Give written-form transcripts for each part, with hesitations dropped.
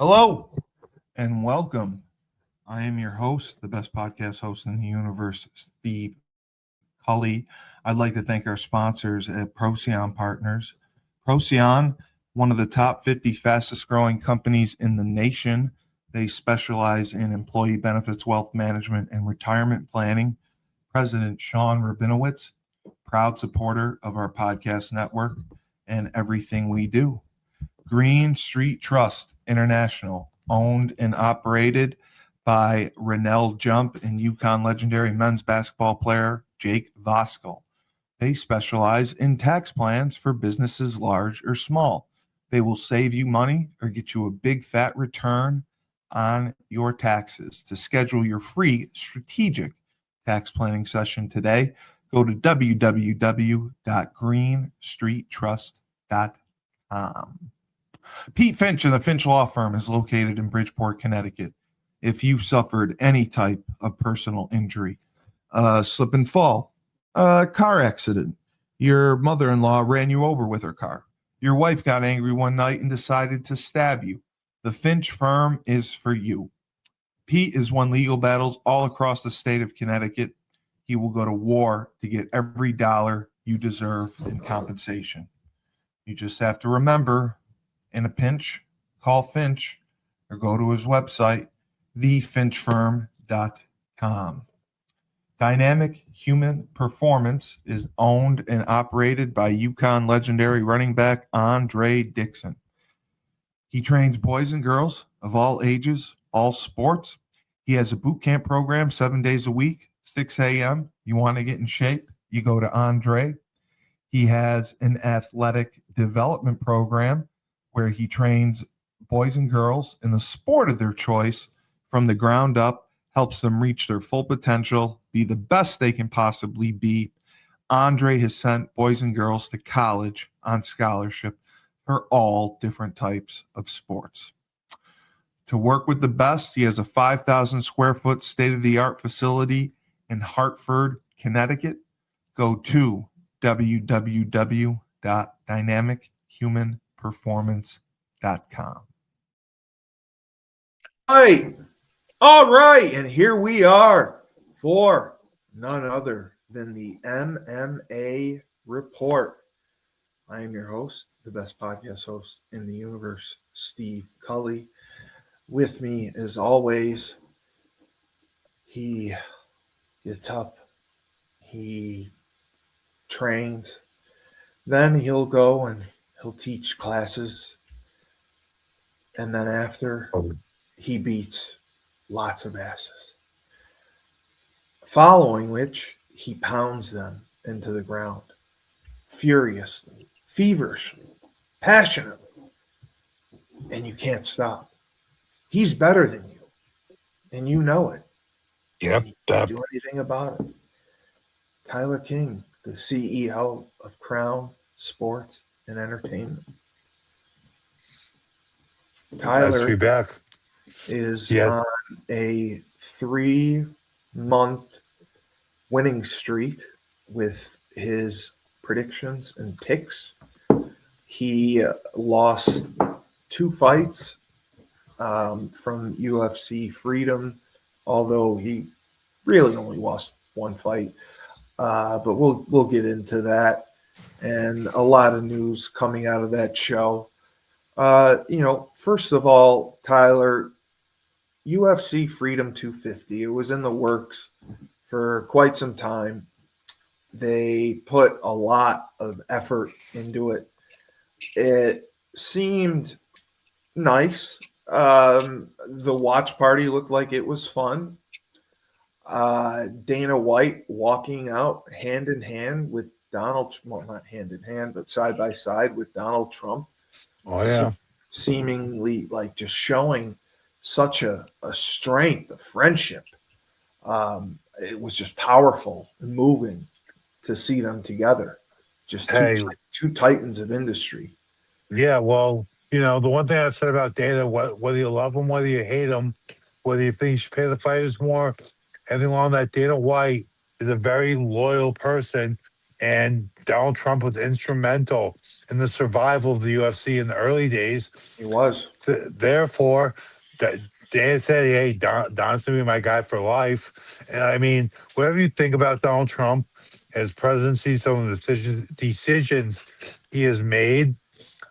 Hello and welcome. I am your host, the best podcast host in the universe, Steve Cully. I'd like to thank our sponsors at Procyon Partners. Procyon, one of the top 50 fastest growing companies in the nation. They specialize in employee benefits, wealth management, and retirement planning. President Sean Rabinowitz, proud supporter of our podcast network and everything we do. Green Street Trust International, owned and operated by Rennell Jump and UConn legendary men's basketball player Jake Voskuhl. They specialize in tax plans for businesses large or small. They will save you money or get you a big fat return on your taxes. To schedule your free strategic tax planning session today, go to www.greenstreettrust.com. Pete Finch and the Finch Law Firm is located in Bridgeport, Connecticut. If you've suffered any type of personal injury, slip and fall, car accident, your mother-in-law ran you over with her car, your wife got angry one night and decided to stab you, the Finch Firm is for you. Pete has won legal battles all across the state of Connecticut. He will go to war to get every dollar you deserve in compensation. You just have to remember, in a pinch, call Finch or go to his website, thefinchfirm.com. Dynamic Human Performance is owned and operated by UConn legendary running back Andre Dixon. He trains boys and girls of all ages, all sports. He has a boot camp program 7 days a week, 6 a.m. You want to get in shape, you go to Andre. He has an athletic development program where he trains boys and girls in the sport of their choice from the ground up, helps them reach their full potential, be the best they can possibly be. Andre has sent boys and girls to college on scholarship for all different types of sports. To work with the best, he has a 5,000 square foot state-of-the-art facility in Hartford, Connecticut. Go to www.dynamichumanperformance.com. All right, and here we are for none other than the MMA Report. I am your host, the best podcast host in the universe, Steve Cully. With me, as always, he gets up, he trains, then he'll go and he'll teach classes, and then after, he beats lots of asses, following which he pounds them into the ground furiously, feverishly, passionately, and you can't stop. He's better than you, and you know it. Yep. You can't do anything about it. Tyler King, the CEO of Crown Sports and Entertainment. Tyler back. is on a 3-month winning streak with his predictions and picks. He lost 2 fights from UFC Freedom, although he really only lost 1 fight. But we'll get into that, and a lot of news coming out of that show. First of all, Tyler, UFC Freedom 250, it was in the works for quite some time. They put a lot of effort into it. It seemed nice. The watch party looked like it was fun. Dana White walking out hand in hand with Donald, well, not hand in hand, but side by side with Donald Trump. Oh, yeah. Seemingly like just showing such a strength, a friendship. It was just powerful and moving to see them together. Just two titans of industry. Yeah, well, the one thing I said about Dana, whether you love him, whether you hate him, whether you think you should pay the fighters more, anything along that, Dana White is a very loyal person. And Donald Trump was instrumental in the survival of the UFC in the early days. He was. Therefore, Dan said, "Hey, Don's gonna be my guy for life." And I mean, whatever you think about Donald Trump, his presidency, some of the decisions he has made,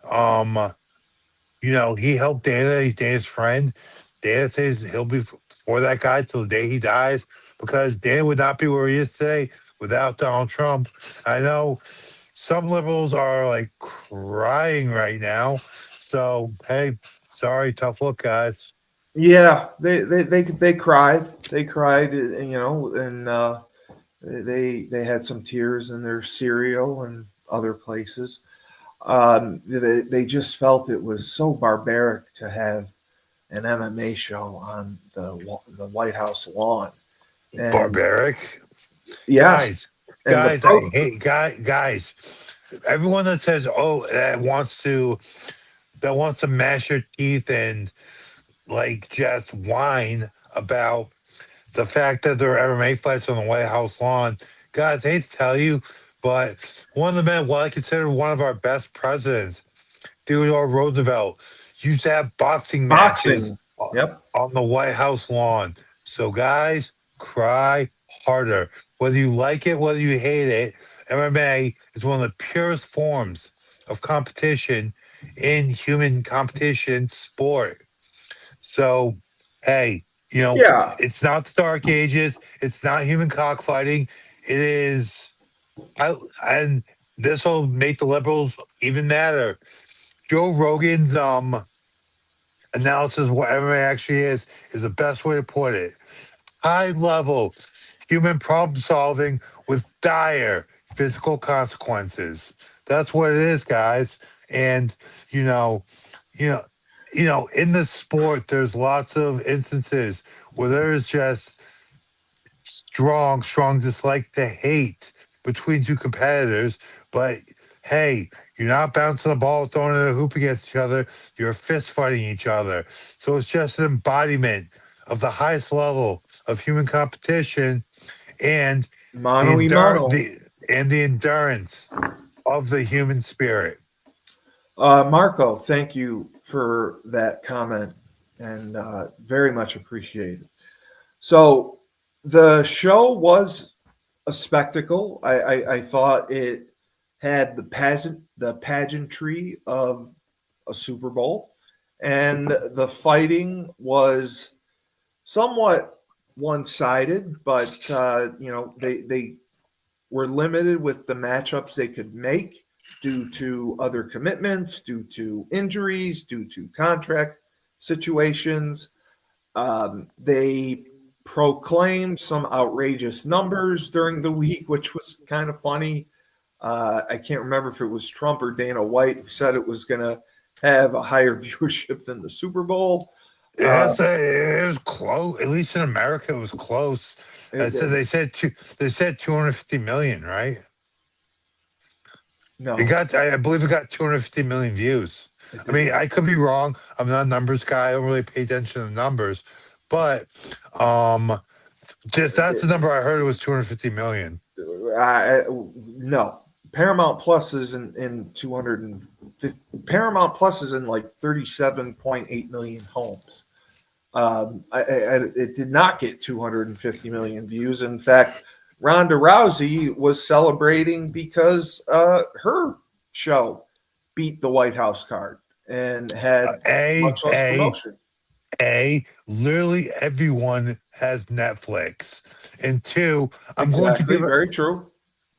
he helped Dana. He's Dana's friend. Dana says he'll be for that guy till the day he dies because Dana would not be where he is today without Donald Trump. I know some liberals are like crying right now. So, hey, sorry, tough look, guys. Yeah, they cried. They cried, and they had some tears in their cereal and other places. They just felt it was so barbaric to have an MMA show on the White House lawn. And Barbaric. yes, Guys, I hate guys. Everyone that says, "Oh, that wants to mash your teeth and like just whine about the fact that there are MMA fights on the White House lawn." Guys, I hate to tell you, but one of the men, what I consider one of our best presidents, Theodore Roosevelt, used to have boxing matches Yep. on the White House lawn. So, guys, cry harder. Whether you like it, whether you hate it, MMA is one of the purest forms of competition in human competition sport. So, hey, Yeah. it's not the Dark Ages. It's not human cockfighting. It is, and this will make the liberals even madder. Joe Rogan's analysis of what MMA actually is the best way to put it. High level human problem solving with dire physical consequences. That's what it is, guys. And you know, you know, in the sport, there's lots of instances where there's just strong dislike to hate between two competitors. But hey, you're not bouncing the ball, throwing it in a hoop against each other. You're fist fighting each other. So it's just an embodiment of the highest level of human competition and Mano y mano. the endurance of the human spirit. Marco, thank you for that comment and very much appreciated. So the show was a spectacle. I thought it had the pageantry of a Super Bowl, and the fighting was somewhat one-sided, but they were limited with the matchups they could make due to other commitments, due to injuries, due to contract situations. They proclaimed some outrageous numbers during the week, which was kind of funny. I can't remember if it was Trump or Dana White who said it was going to have a higher viewership than the Super Bowl. It was close. At least in America, it was close. They said 250 million, right? No, I believe it got 250 million views. I mean, I could be wrong. I'm not a numbers guy. I don't really pay attention to the numbers, but that's the number I heard. It was 250 million. No. Paramount Plus is in 250. Paramount Plus is in like 37.8 million homes. It did not get 250 million views. In fact, Ronda Rousey was celebrating because her show beat the White House card and had much less promotion. Literally everyone has Netflix. And two, very true.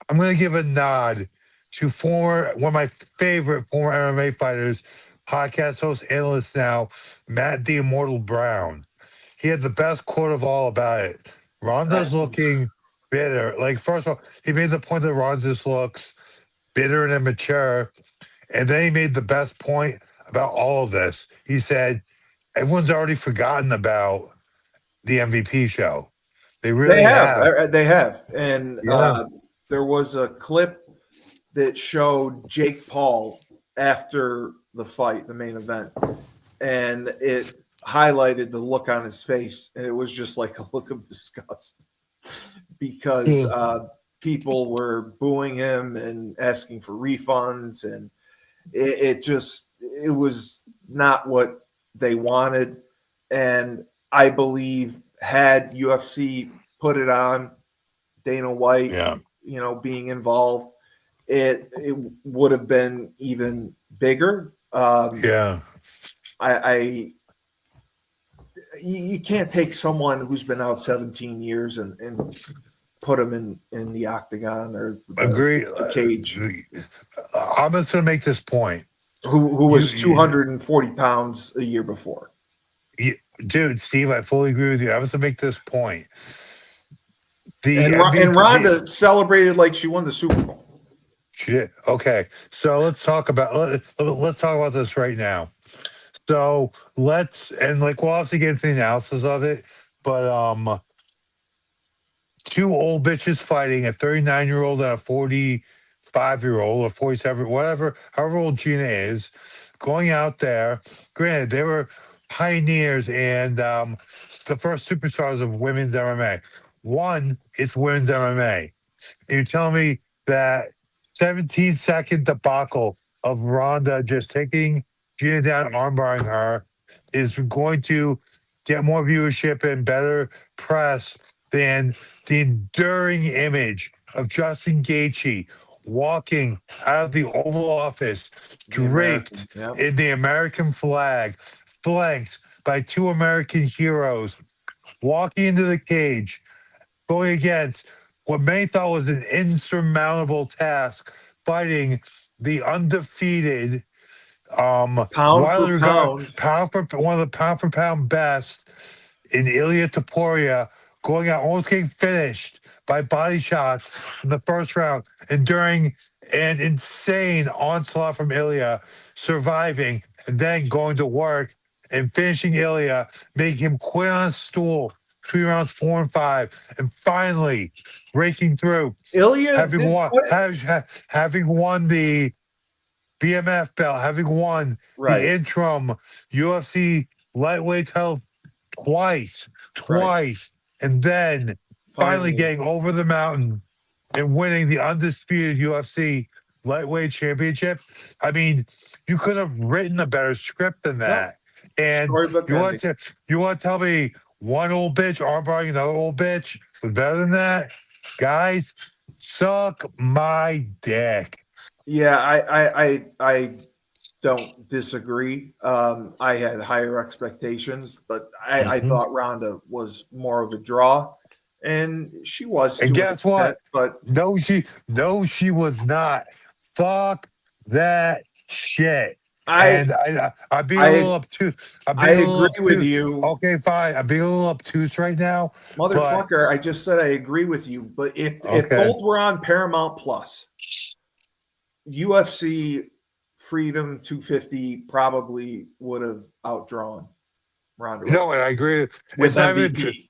I'm going to give a nod to one of my favorite former MMA fighters, podcast host, analyst now, Matt the Immortal Brown. He had the best quote of all about it. Ronda's looking bitter. Like, first of all, he made the point that Ronda just looks bitter and immature. And then he made the best point about all of this. He said, everyone's already forgotten about the MVP show. They really have. They have. And there was a clip that showed Jake Paul after the fight, the main event, and it highlighted the look on his face, and it was just like a look of disgust because people were booing him and asking for refunds, and it was not what they wanted. And I believe had UFC put it on, Dana White, Yeah. being involved, it would have been even bigger. Yeah. You can't take someone who's been out 17 years and put him in the octagon or Agree. the cage. I'm just going to make this point. Who was 240 pounds a year before. Dude, Steve, I fully agree with you. I was to make this point. And Ronda celebrated like she won the Super Bowl. She did. Okay, so let's talk about this right now. So we'll obviously get into the analysis of it, but two old bitches fighting, a 39-year-old and a 45-year-old or 47, whatever, however old Gina is, going out there. Granted, they were pioneers and the first superstars of women's MMA. One, it's women's MMA. And you're telling me that 17-second debacle of Ronda just taking Gina down, armbarring her, is going to get more viewership and better press than the enduring image of Justin Gaethje walking out of the Oval Office, draped in the American flag, flanked by two American heroes, walking into the cage, going against what many thought was an insurmountable task, fighting the undefeated pound for one of the pound for pound best in Illia Topuria, going out, almost getting finished by body shots in the first round, enduring an insane onslaught from Illia, surviving, and then going to work and finishing Illia, making him quit on a stool between rounds 4 and 5, and finally breaking through. Illia having won the BMF belt, having won the interim UFC lightweight title twice, and then finally getting over the mountain and winning the undisputed UFC lightweight championship. I mean, you could have written a better script than that. And you want to tell me one old bitch armbarring another old bitch was better than that? Guys, suck my dick. Yeah, I don't disagree. I had higher expectations, but I thought Ronda was more of a draw, and she was. And guess what? But no, she was not. Fuck that shit. I'm being a little obtuse. I agree with you. Okay, fine. I'm being a little obtuse right now. Motherfucker, I just said I agree with you. But if both were on Paramount Plus, UFC Freedom 250 probably would have outdrawn Ronda Rousey. No, and I agree with MVP.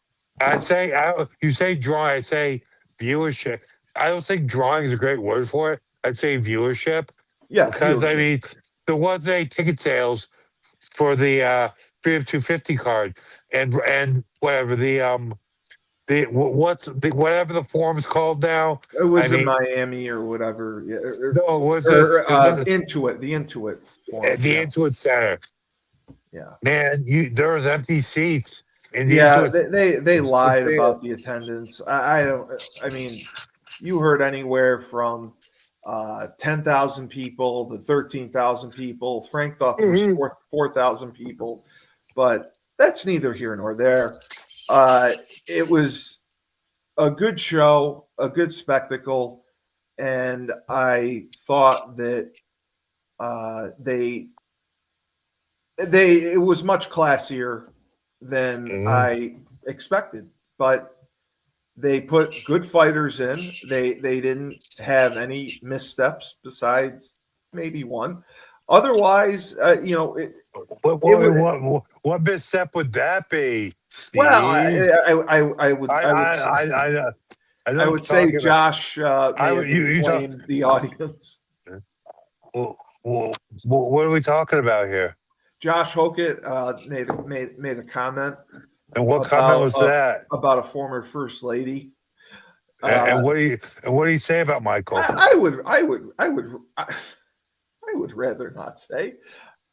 You say drawing, I say viewership. I don't think drawing is a great word for it. I'd say viewership. Yeah, because I mean, there was a ticket sales for the Freedom 250 card, and whatever whatever the forum is called now. It was in Miami or whatever. Yeah, no, it was Intuit, the Intuit forum. The Intuit Center. Yeah, man, there was empty seats. They lied about the attendance. I mean, you heard anywhere from 10,000 people to 13,000 people. Frank thought there was 4,000 people, but that's neither here nor there. It was a good show, a good spectacle, and I thought that it was much classier than I expected, but they put good fighters in. They didn't have any missteps besides maybe one. Otherwise, what misstep would that be, Steve? Well, I would say Josh may have inflamed the audience. What are we talking about here? Josh Hokett made a comment. And what comment was that? About a former first lady. And what do you say about Michael? I would rather not say.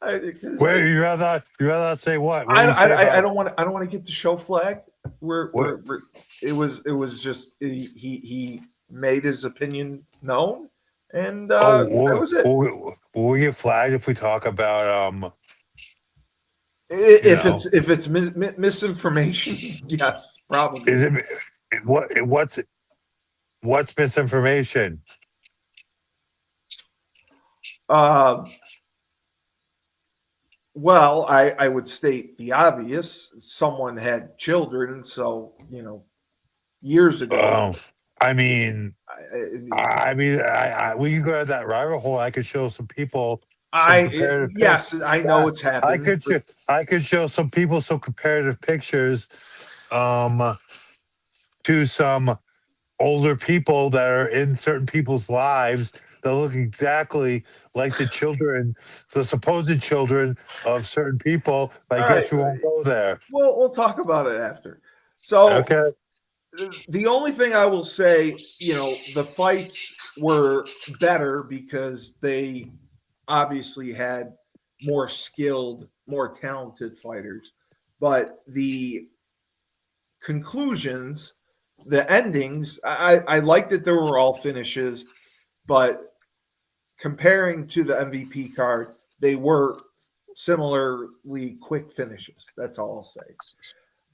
Where you rather not say what? I don't want to get the show flagged. It was just he made his opinion known, and that was it. Will we get flagged if we talk about If it's misinformation, yes, probably. Is it what's misinformation? Well, I would state the obvious. Someone had children, so years ago. I mean, we can go to that rabbit hole. I could show some people. Yes, I know it's happened. I could show some people some comparative pictures, to some older people that are in certain people's lives that look exactly like the supposed children of certain people. But I guess we won't go there. We'll talk about it after. So, okay. The only thing I will say, the fights were better because they obviously had more skilled, more talented fighters. But the conclusions, the endings, I liked that there were all finishes, but comparing to the MVP card, they were similarly quick finishes. That's all I'll say.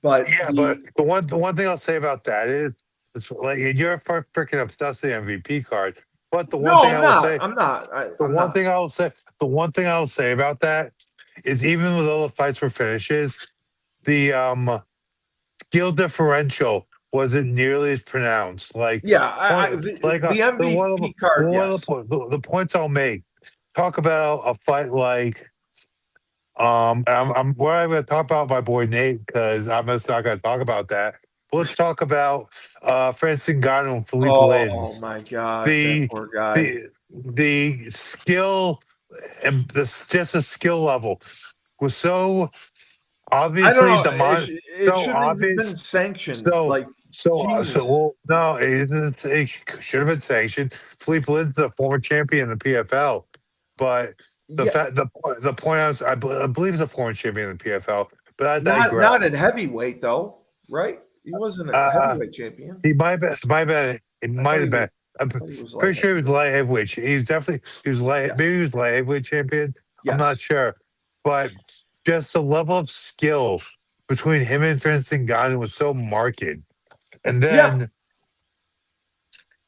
But but the one thing I'll say about that is, it's like you're freaking obsessed with the MVP card. But the one thing I will say, I'm not. The one thing I'll say about that is, even with all the fights were finishes, the skill differential wasn't nearly as pronounced. Like, the MVP card. The points I'll make. Talk about a fight like. I'm going to talk about my boy Nate, because I'm just not going to talk about that. But let's talk about Francis Ngannou and Philippe Lins. Oh my God, that poor guy. The skill and just the skill level was so obviously it shouldn't have been sanctioned. No, it should have been sanctioned. Philippe Lins is a former champion in the PFL, but the point I believe he's a former champion in the PFL, but I digress. Not at heavyweight though, right? He wasn't a heavyweight champion. He might have been. I'm pretty sure he was light heavyweight. He was light. Maybe he was light heavyweight champion. Yes. I'm not sure, but just the level of skill between him and Francis Ngannou was so marked. And then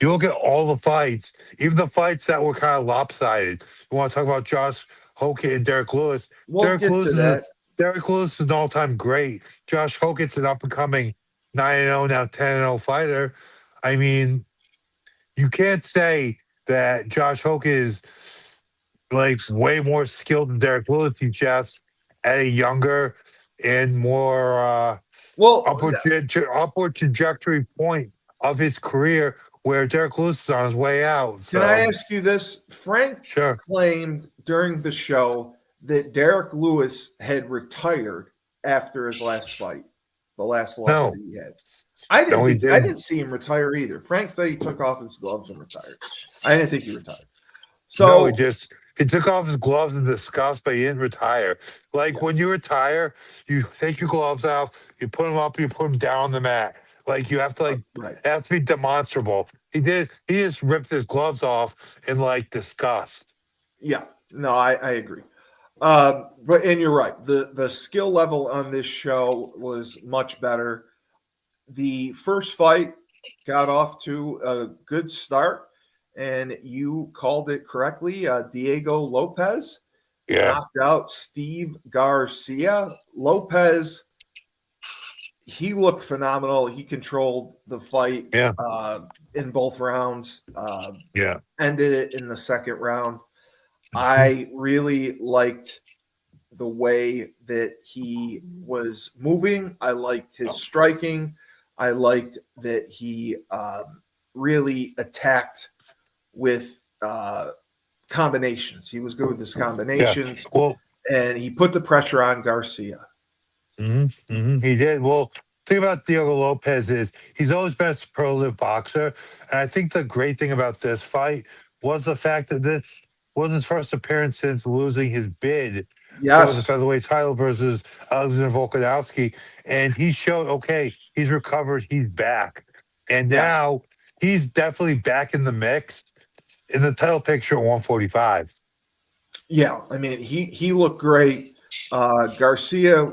you look at all the fights, even the fights that were kind of lopsided. You want to talk about Josh Hockett and Derek Lewis? Derek Lewis is an all-time great. Josh Hockett's an up-and-coming 9-0, now 10-0 fighter. I mean, you can't say that Josh Hockett is like way more skilled than Derek Lewis. He's just at a younger and more upward trajectory point of his career, where Derek Lewis is on his way out. Can I ask you this? Frank claimed during the show that Derek Lewis had retired after his last fight, the last loss that he had. I didn't see him retire either. Frank said he took off his gloves and retired. I didn't think he retired. So he took off his gloves in disgust, but he didn't retire. Like when you retire, you take your gloves off, you put them up, you put them down on the mat. Like you have to it has to be demonstrable. He just ripped his gloves off in disgust. Yeah, no, I agree. And you're right. The skill level on this show was much better. The first fight got off to a good start, and you called it correctly. Diego Lopez knocked out Steve Garcia. Lopez, he looked phenomenal. He controlled the fight in both rounds. Ended it in the second round. I really liked the way that he was moving. I liked his striking. I liked that he really attacked with combinations. He was good with his combinations. And he put the pressure on Garcia. He did. Well, thing about Diego Lopez is he's always been a superlative boxer, and I think the great thing about this fight was the fact that this was his first appearance since losing his bid for the Yes. featherweight title versus Alexander Volkanovski, and he showed okay, he's recovered, he's back, and Yes. now he's definitely back in the mix in the title picture at 145. Yeah. I mean, he looked great. Garcia,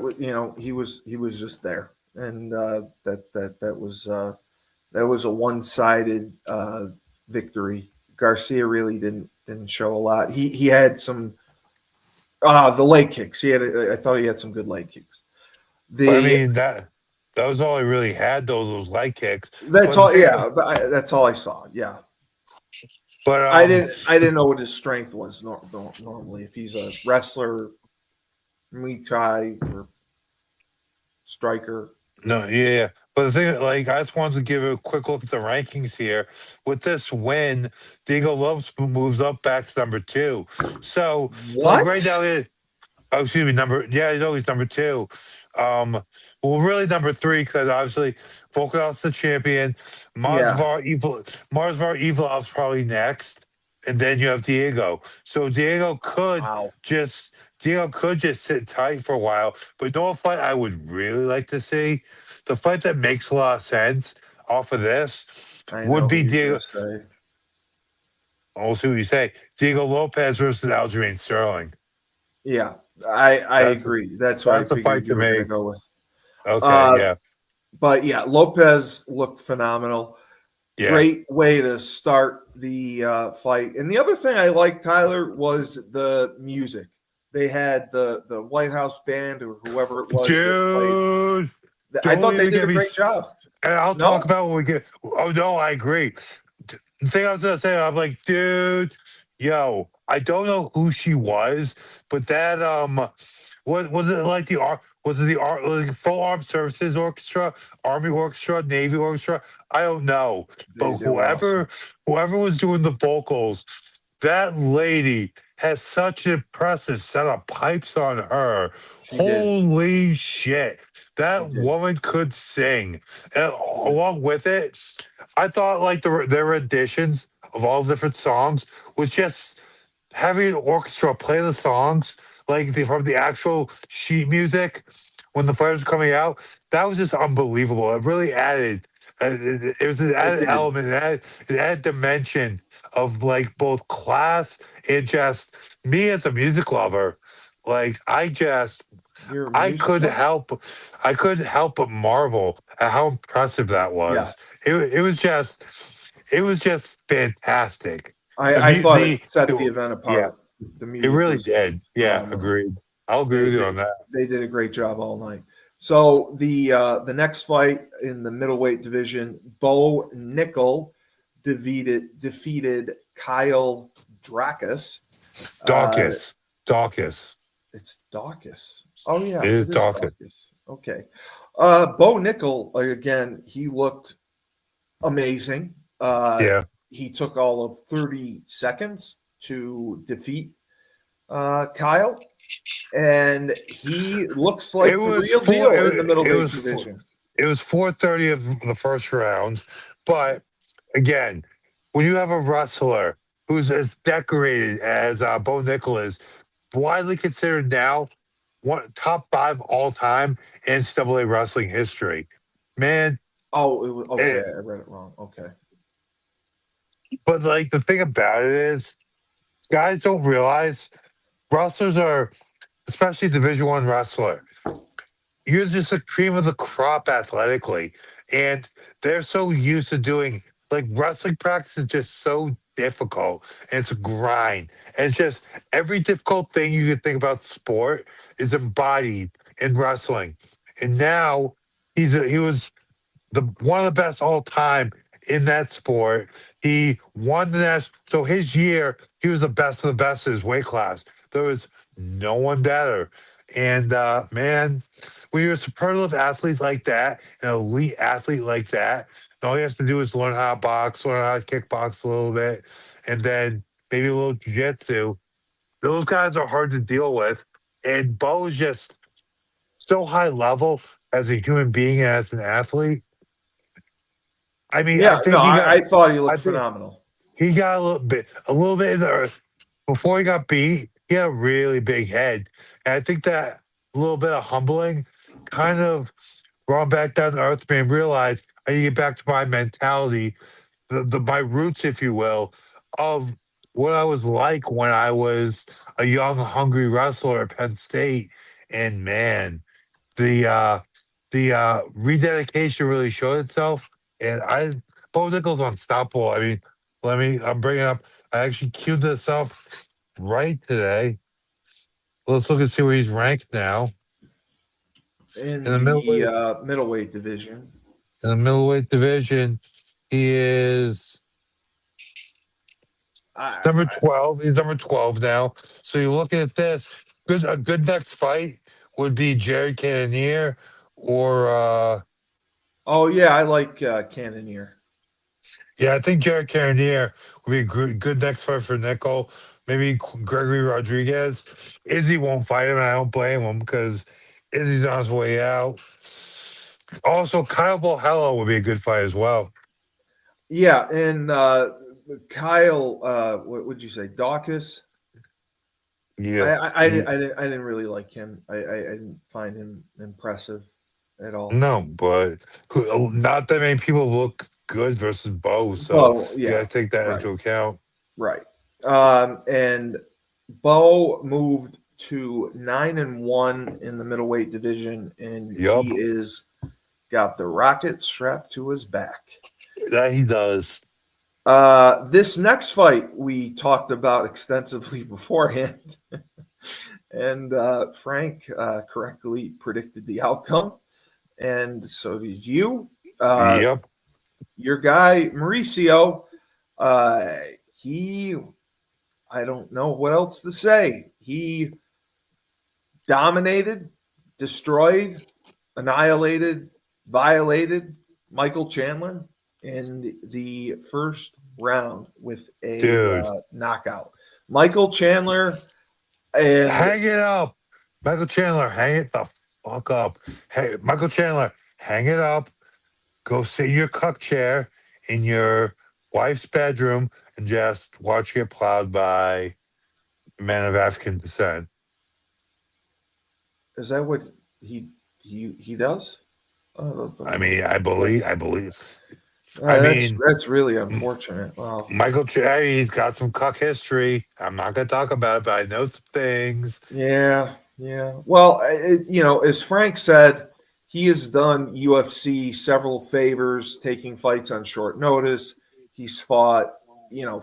he was just there, and that was a one-sided victory. Garcia really didn't show a lot. He had some the leg kicks. I thought he had some good leg kicks. But I The mean that was all he really had, those leg kicks. That's But the all. thing, Yeah, but that's all I saw. Yeah, but I didn't know what his strength was normally. If he's a wrestler, Muay Thai, or striker. no, yeah. But the thing, like, I just wanted to give a quick look at the rankings here. With this win, Diego Lopes moves up back to number two. So, like, right What? now, oh, excuse me, yeah, he's always number two. Um, well, really number three because obviously Volkanov's the champion. Yeah. Marsvar Evilov's probably next, and then you have Diego. So Wow. Diego could just sit tight for a while. But no fight I would really like to see, the fight that makes a lot of sense off of this I would know who be you're gonna Diego. say. I'll see what you say. Diego Lopez versus Aljamain Sterling. Yeah, I That's agree. That's what I that's the figured fight you to were gonna make. go with. Okay, Uh, yeah. but yeah, Lopez looked phenomenal. Yeah. Great way to start the fight. And the other thing I liked, Tyler, was the music. They had the White House band or whoever it was that played. Dude, I don't thought they even did get a me. great job. And I'll talk No, about when we get. Oh no, I agree. The thing I was gonna say, I'm like, dude, yo, I don't know who she was, but that what was it like was it the like full armed services orchestra, army orchestra, navy orchestra? I don't know, but they were awesome. whoever was doing the vocals, that lady has such an impressive set of pipes on her. She did. Holy shit. She That did. woman could sing. And along with it, I thought like their renditions of all different songs was just having an orchestra play the songs like from the actual sheet music when the fighters were coming out. That was just unbelievable. It really added. It was an It added did. element. It added dimension of like both class and just me as a music lover. Like You're a I music could lover? help I couldn't help but marvel at how impressive that Yeah. was. It was just fantastic. I thought it set the The event yeah, apart. The it music really was did. Yeah, phenomenal. agreed. I'll agree They with you they on that. they did a great job all night. So the next fight in the middleweight division, Bo Nickel defeated Kyle Drakus. Uh, Dawkins. Dawkins. it's Dawkins. Oh It yeah, is it is Dawkins. Dawkins. Okay. Bo Nickel again. He looked amazing. Yeah. He took all of 30 seconds to defeat Kyle, and he looks It like the was real four deal in the it middleweight was four, division. it was 4:30 of the first round. But again, when you have a wrestler who's as decorated as Bo Nickel is, widely considered now one top five all time NCAA wrestling history. Man, Oh, it was okay. eh, I read it wrong. Okay. but like the thing about it is, guys don't realize wrestlers are, especially Division One wrestler, you're just the cream of the crop athletically, and they're so used to doing like wrestling practice is just so difficult and it's a grind. And it's just every difficult thing you can think about sport is embodied in wrestling. And now he was the one of the best all time in that sport. He won the national. So his year, he was the best of the best in his weight class. There was no one better. And man, when you're a superlative athlete like that, an elite athlete like that, all he has to do is learn how to box, learn how to kickbox a little bit, and then maybe a little jiu-jitsu. Those guys are hard to deal with. And Bo is just so high level as a human being and as an athlete. I mean, Yeah, no, I thought he I looked think phenomenal. he got a little bit in the earth before he got beat. He had a really big head, and I think that a little bit of humbling kind of brought him back down to earth and realized I need to get back to my mentality, my roots, if you will, of what I was like when I was a young, hungry wrestler at Penn State. And man, the uh the rededication really showed itself. And Bo Nichols unstoppable. I mean, I'm bringing up, I actually queued this up right today. Let's look and see where he's ranked now. In In the middleweight the middleweight division. in the middleweight division, he is I, number 12. He's number 12 now. So you're looking at this. A good next fight would be Jared Cannonier or oh yeah, I like Cannonier. yeah, I think Jared Cannonier would be a good next fight for Nickel. Maybe Gregory Rodriguez. Izzy won't fight him, and I don't blame him because Izzy's on his way out. Also, Kyle Valhalla would be a good fight as well. Yeah, and Kyle, what would you say, Dawkins? Yeah. I didn't really like him. I didn't find him impressive at all. No, but not that many people look good versus Bo, so Bo, you yeah, got to take that right, into account. right. And Bo moved to 9-1 in the middleweight division, and Yup, he is got the rocket strapped to his back. that he does. This next fight we talked about extensively beforehand, and Frank correctly predicted the outcome, and so did you. Yep. Your guy Mauricio, he, I don't know what else to say. He dominated, destroyed, annihilated, violated Michael Chandler in the first round with a Dude, knockout. Michael Chandler and hang it up. Michael Chandler, hang it the fuck up. Hey, Michael Chandler, hang it up. Go sit in your cuck chair in your wife's bedroom and just watch you get plowed by men of African descent. is that what he does? I mean, I believe. I That's mean, really unfortunate. Wow. Michael Che, he's got some cuck history. I'm not going to talk about it, but I know some things. Yeah, yeah. Well, as Frank said, he has done UFC several favors, taking fights on short notice. He's fought,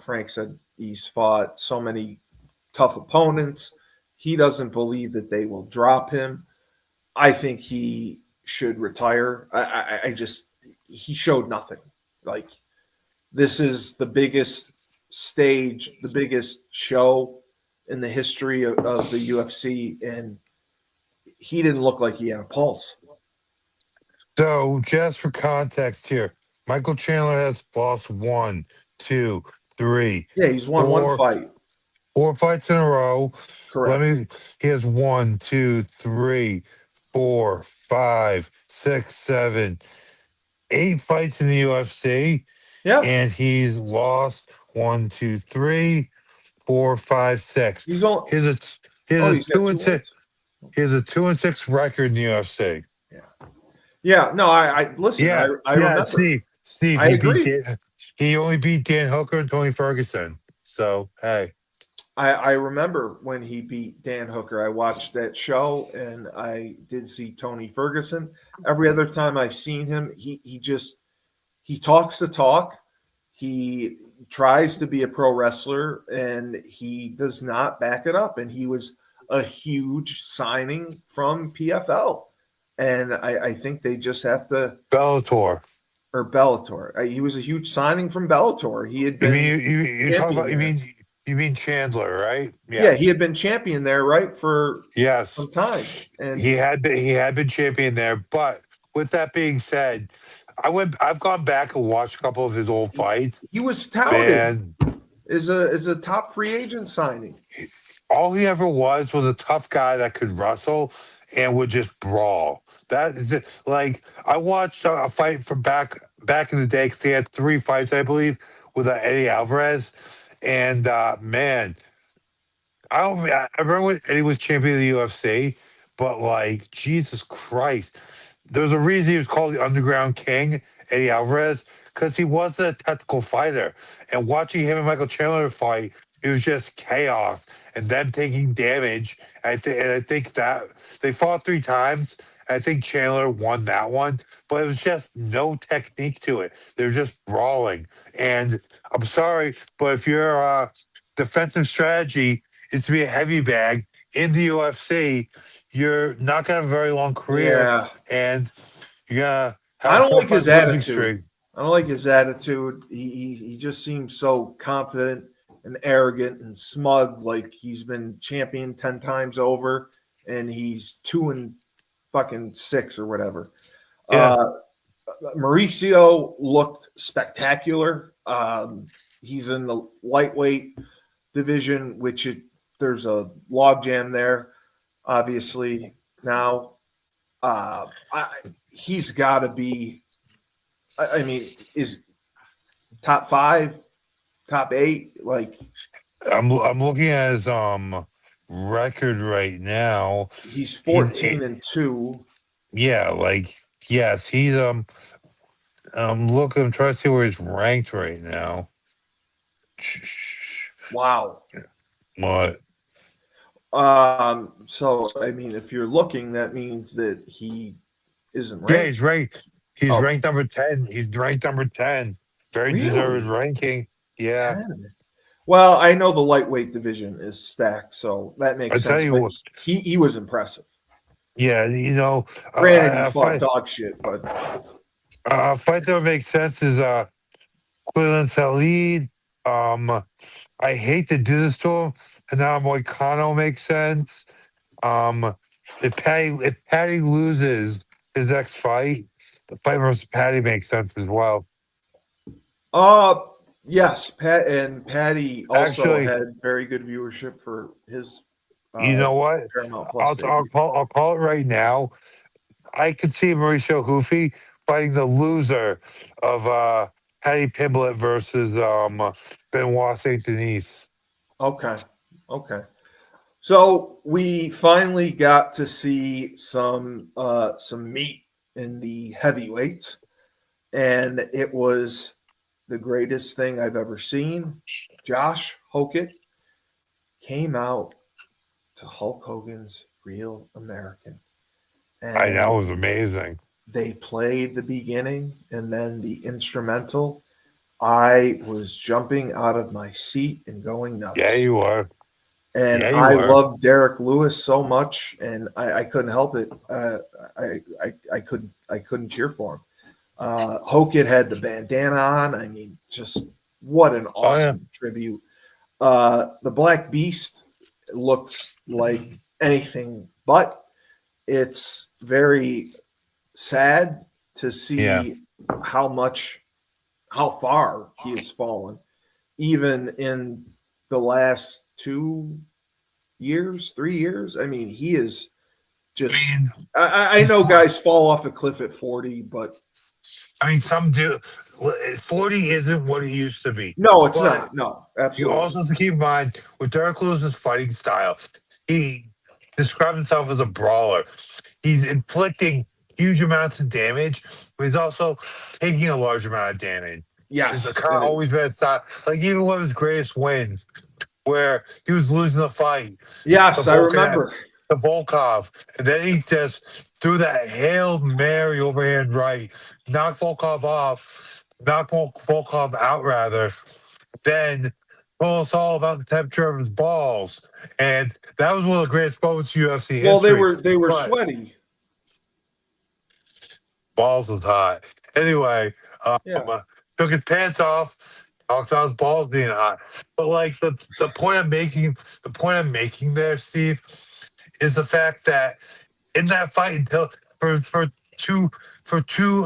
Frank said he's fought so many tough opponents. He doesn't believe that they will drop him. I think he should retire. I just, he showed nothing. Like, this is the biggest stage, the biggest show in the history of the UFC, and he didn't look like he had a pulse. So, just for context here, Michael Chandler has lost one, two, three, Yeah, he's won one four, fight. 4 fights in a row. Correct. He has 1, 2, 3, 4, 5, 6, 7, 8 fights in the UFC, Yeah, and he's lost 1, 2, 3, 4, 5, 6. he's on. He has a He's got 2 wins. he has a 2-6 record in the UFC. Yeah, yeah. No, I listen. Yeah, I yeah. remember. Steve, I agree. he only beat Dan Hooker and Tony Ferguson. So hey, I remember when he beat Dan Hooker. I watched that show, and I did see Tony Ferguson. Every other time I've seen him, he talks the talk. He tries to be a pro wrestler, and he does not back it up. And he was a huge signing from PFL, and I think they just have to Bellator. or Bellator. He was a huge signing from Bellator. He had You been mean you talk about champion there. you mean Chandler, right? Yeah, he had been champion there, right, for Yes. some time. And He had been champion there. But with that being said, I've gone back and watched a couple of his old fights. he was touted And as a top free agent signing. all he ever was a tough guy that could wrestle. and would just brawl. That is like I watched a fight from back in the day because he had 3 fights, I believe, with Eddie Alvarez, and man, I remember when Eddie was champion of the UFC, but like Jesus Christ, there was a reason he was called the Underground King, Eddie Alvarez, because he was a technical fighter. And watching him and Michael Chandler fight, it was just chaos and them taking damage. And I think that they fought 3 times. I think Chandler won that one, but it was just no technique to it. They were just brawling. And I'm sorry, but if your defensive strategy is to be a heavy bag in the UFC, you're not going to have a very long career, Yeah, and you're going to I have a don't four or like his five losing attitude. streak. I don't like his attitude. He just seems so confident and arrogant and smug, like he's been champion 10 times over, and he's 2-6 or whatever. Yeah, Uh, Mauricio looked spectacular. He's in the lightweight division, there's a logjam there, obviously now. He's got to be. I mean, is top 5, top 8? Like I'm looking at his record right now. he's He's 14-2. yeah, like yes, he's I'm trying to see where he's ranked right now. Wow. What? So I mean, if you're looking, that means that he isn't Yeah, ranked. he's ranked. He's Oh, ranked number 10. He's ranked number 10. Very deserved really? ranking. Yeah. 10. Well, I know the lightweight division is stacked, so that I makes tell sense. you But what, he was impressive. yeah, Granted, he a fought dog shit, but fight that would make sense is Cleveland Salid. I hate to do this to him, and now Moicano makes sense. Um, if Patty loses his next fight, the fight versus Patty makes sense as well. uh yes, Patty also Actually, had very good viewership for his you know what? Paramount Plus debut. I'll call it right now. I could see Mauricio Hoofy fighting the loser of Patty Pimblett versus Benoit Saint Denis. Okay. Okay. So we finally got to see some meat in the heavyweights, and it was the greatest thing I've ever seen. Josh Hokett came out to Hulk Hogan's Real American, I know and it was amazing. they played the beginning and then the instrumental. I was jumping out of my seat and going Yeah, nuts. you were. And Yeah, you I were. love Derek Lewis so much, and I couldn't help it. I couldn't cheer for him. Hokett had the bandana on. I mean, just what an Oh yeah. awesome tribute. The Black Beast looked like anything but. It's very sad to Yeah. see how far he has fallen, even in the last 2 years, 3 years. I mean, he is just. mean, I know guys fall off a cliff at 40, but some do. 40 isn't what it used to be. no, it's But not. No, you absolutely. also have to keep in mind with Derek Lewis's fighting style, he described himself as a brawler. He's inflicting huge amounts of damage, but he's also taking a large amount of damage. It's Yes, kind of always been a style. Like even one of his greatest wins, where he was losing the fight to yes, I remember. Volkov, and then he just threw that Hail Mary overhand right, knocked Volkov out rather, then told us all about the temperature of his balls. And that was one of the greatest moments in UFC Well, history. they were But sweaty. balls was hot. Anyway, Yeah, took his pants off, talked about his balls being hot. But like the point I'm making there, Steve, is the fact that in that fight until for two for two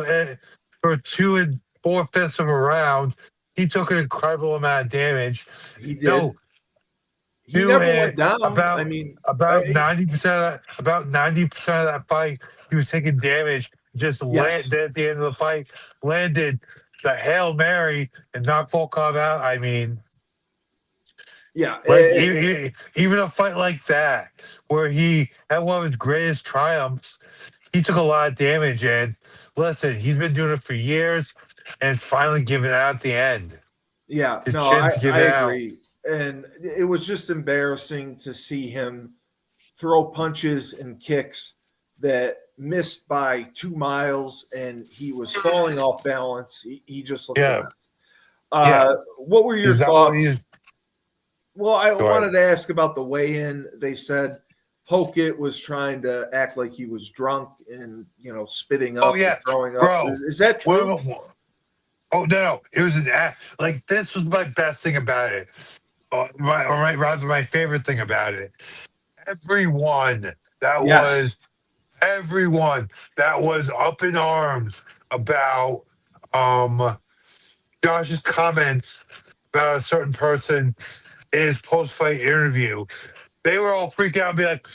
for 2 4/5 of a round, he took an incredible amount of damage. he No, did. he never went down. About I mean, about 90% of that fight, he was taking damage. Just Yes. landed at the end of the fight, landed the Hail Mary and knocked Volkov out. I mean, yeah, like even a fight like that, where he had one of his greatest triumphs, he took a lot of damage. And listen, he's been doing it for years, and it's finally giving out at the end. yeah. His No, chin's I giving out. agree, and it was just embarrassing to see him throw punches and kicks that missed by 2 miles, and he was falling off balance. He just looked a mess. What were your thoughts? Well, I wanted to ask about the weigh-in. They said Hokit was trying to act like he was drunk and, spitting up and throwing up. Bro, is that true? Oh, no. It was like, this was my best thing about it. Rather, my favorite thing about it. Everyone that was up in arms about Josh's comments about a certain person in his post-fight interview, they were all freaking out and be like,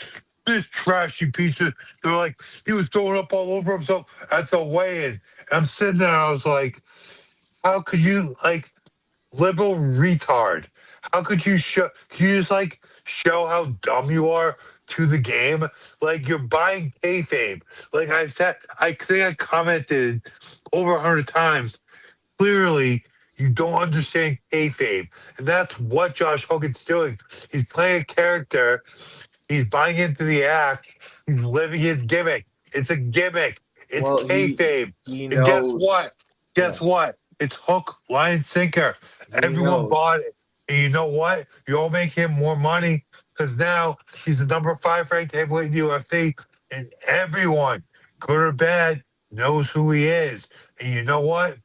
this trashy piece of, they're like, he was throwing up all over himself at the weigh-in. And I'm sitting there, I was like, how could you, like, liberal retard, how could you can you just, like, show how dumb you are to the game? Like, you're buying kayfabe. Like I said, I think I commented over 100 times, clearly, you don't understand kayfabe. And that's what Josh Hogan's doing. He's playing a character. He's buying into the act. He's living his gimmick. It's a gimmick. It's kayfabe. He knows. And guess what? Guess what? It's hook, line, sinker. Everyone bought it. And you know what? You all make him more money because now he's the number 5 ranked heavyweight in the UFC. And everyone, good or bad, knows who he is. And you know what?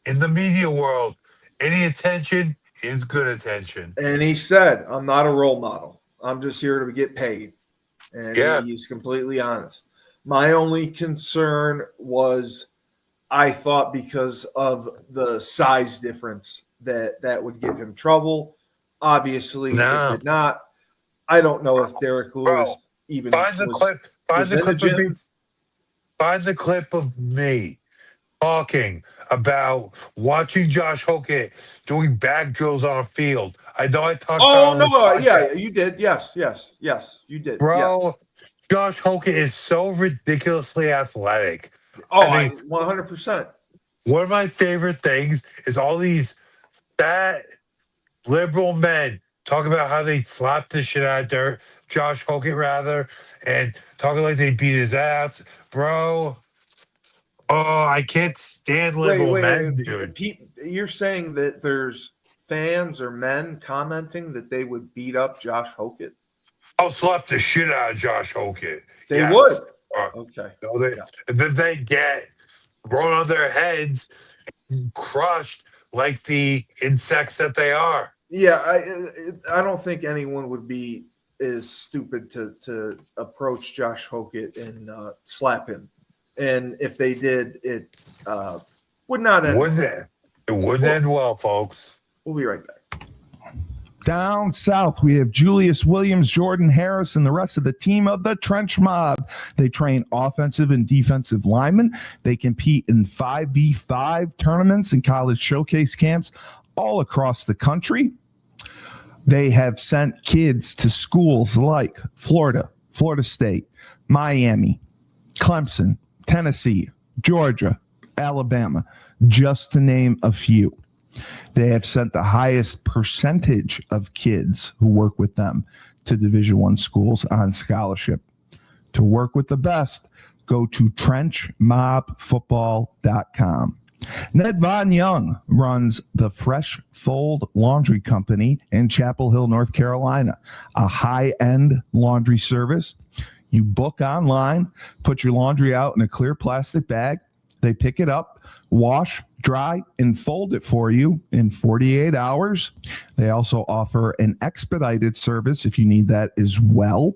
In the media world, any attention is good attention. And he said, I'm not a role model. I'm just here to get paid. And he's completely honest. My only concern was I thought because of the size difference that would give him trouble. Obviously, it did not. I don't know if Derek Lewis even find the clip of me talking about watching Josh Hokit doing back drills on a field. I know I talked about you did. Yes, you did. Bro, yes. Josh Hokit is so ridiculously athletic. Oh, 100%. One of my favorite things is all these fat liberal men talk about how they slapped the shit out of Josh Hokit, rather, and talking like they beat his ass. Bro, I can't stand liberal men, dude. You're saying that there's fans or men commenting that they would beat up Josh Hokit? I'll slap the shit out of Josh Hokit. They would? Okay. And then they get thrown on their heads and crushed like the insects that they are. Yeah, I don't think anyone would be as stupid to approach Josh Hokit and slap him. And if they did, it would not end well. It wouldn't end well, folks. We'll be right back. Down south, we have Julius Williams, Jordan Harris, and the rest of the team of the Trench Mob. They train offensive and defensive linemen. They compete in 5v5 tournaments and college showcase camps all across the country. They have sent kids to schools like Florida, Florida State, Miami, Clemson, Tennessee, Georgia, Alabama, just to name a few. They have sent the highest percentage of kids who work with them to Division I schools on scholarship. To work with the best, go to trenchmobfootball.com. Ned Von Young runs the Fresh Fold Laundry Company in Chapel Hill, North Carolina, a high-end laundry service. You book online, put your laundry out in a clear plastic bag. They pick it up, wash, dry, and fold it for you in 48 hours. They also offer an expedited service if you need that as well.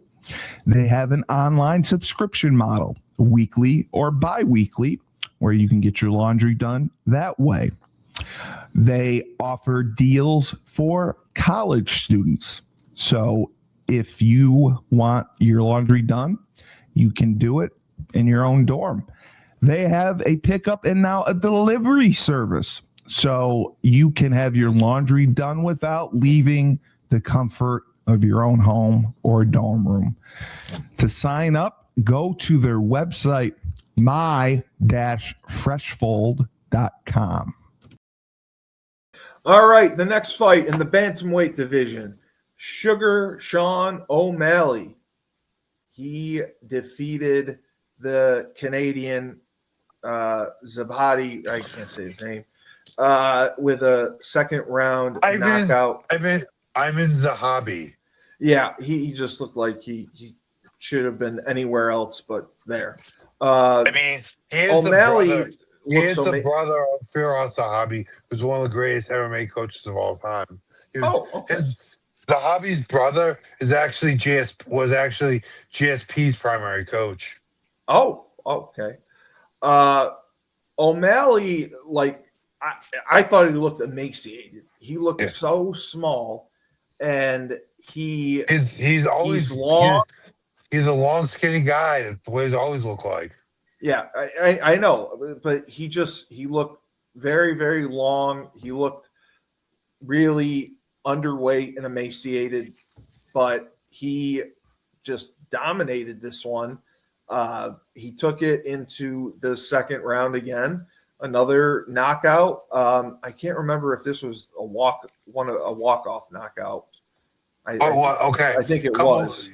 They have an online subscription model, weekly or bi-weekly, where you can get your laundry done that way. They offer deals for college students. So if you want your laundry done, you can do it in your own dorm. They have a pickup and now a delivery service. So you can have your laundry done without leaving the comfort of your own home or dorm room. To sign up, go to their website, my-freshfold.com. All right, the next fight in the bantamweight division, Sugar Sean O'Malley. He defeated the Canadian Zabhati, I can't say his name, with a second round knockout. I'm in Zahabi. Yeah, he just looked like he should have been anywhere else but there. He is O'Malley the brother of Firas Zahabi, who's one of the greatest MMA coaches of all time. Zahabi's brother was actually GSP's primary coach. Oh, okay. O'Malley, like I thought he looked emaciated. He looked so small, and he's long. He's a long, skinny guy. That's the way he's always looked like. Yeah, I know, but he looked very, very long. He looked really underweight and emaciated, but he just dominated this one. He took it into the second round again, another knockout. I can't remember if this was a walk-off knockout. Okay. I think it was.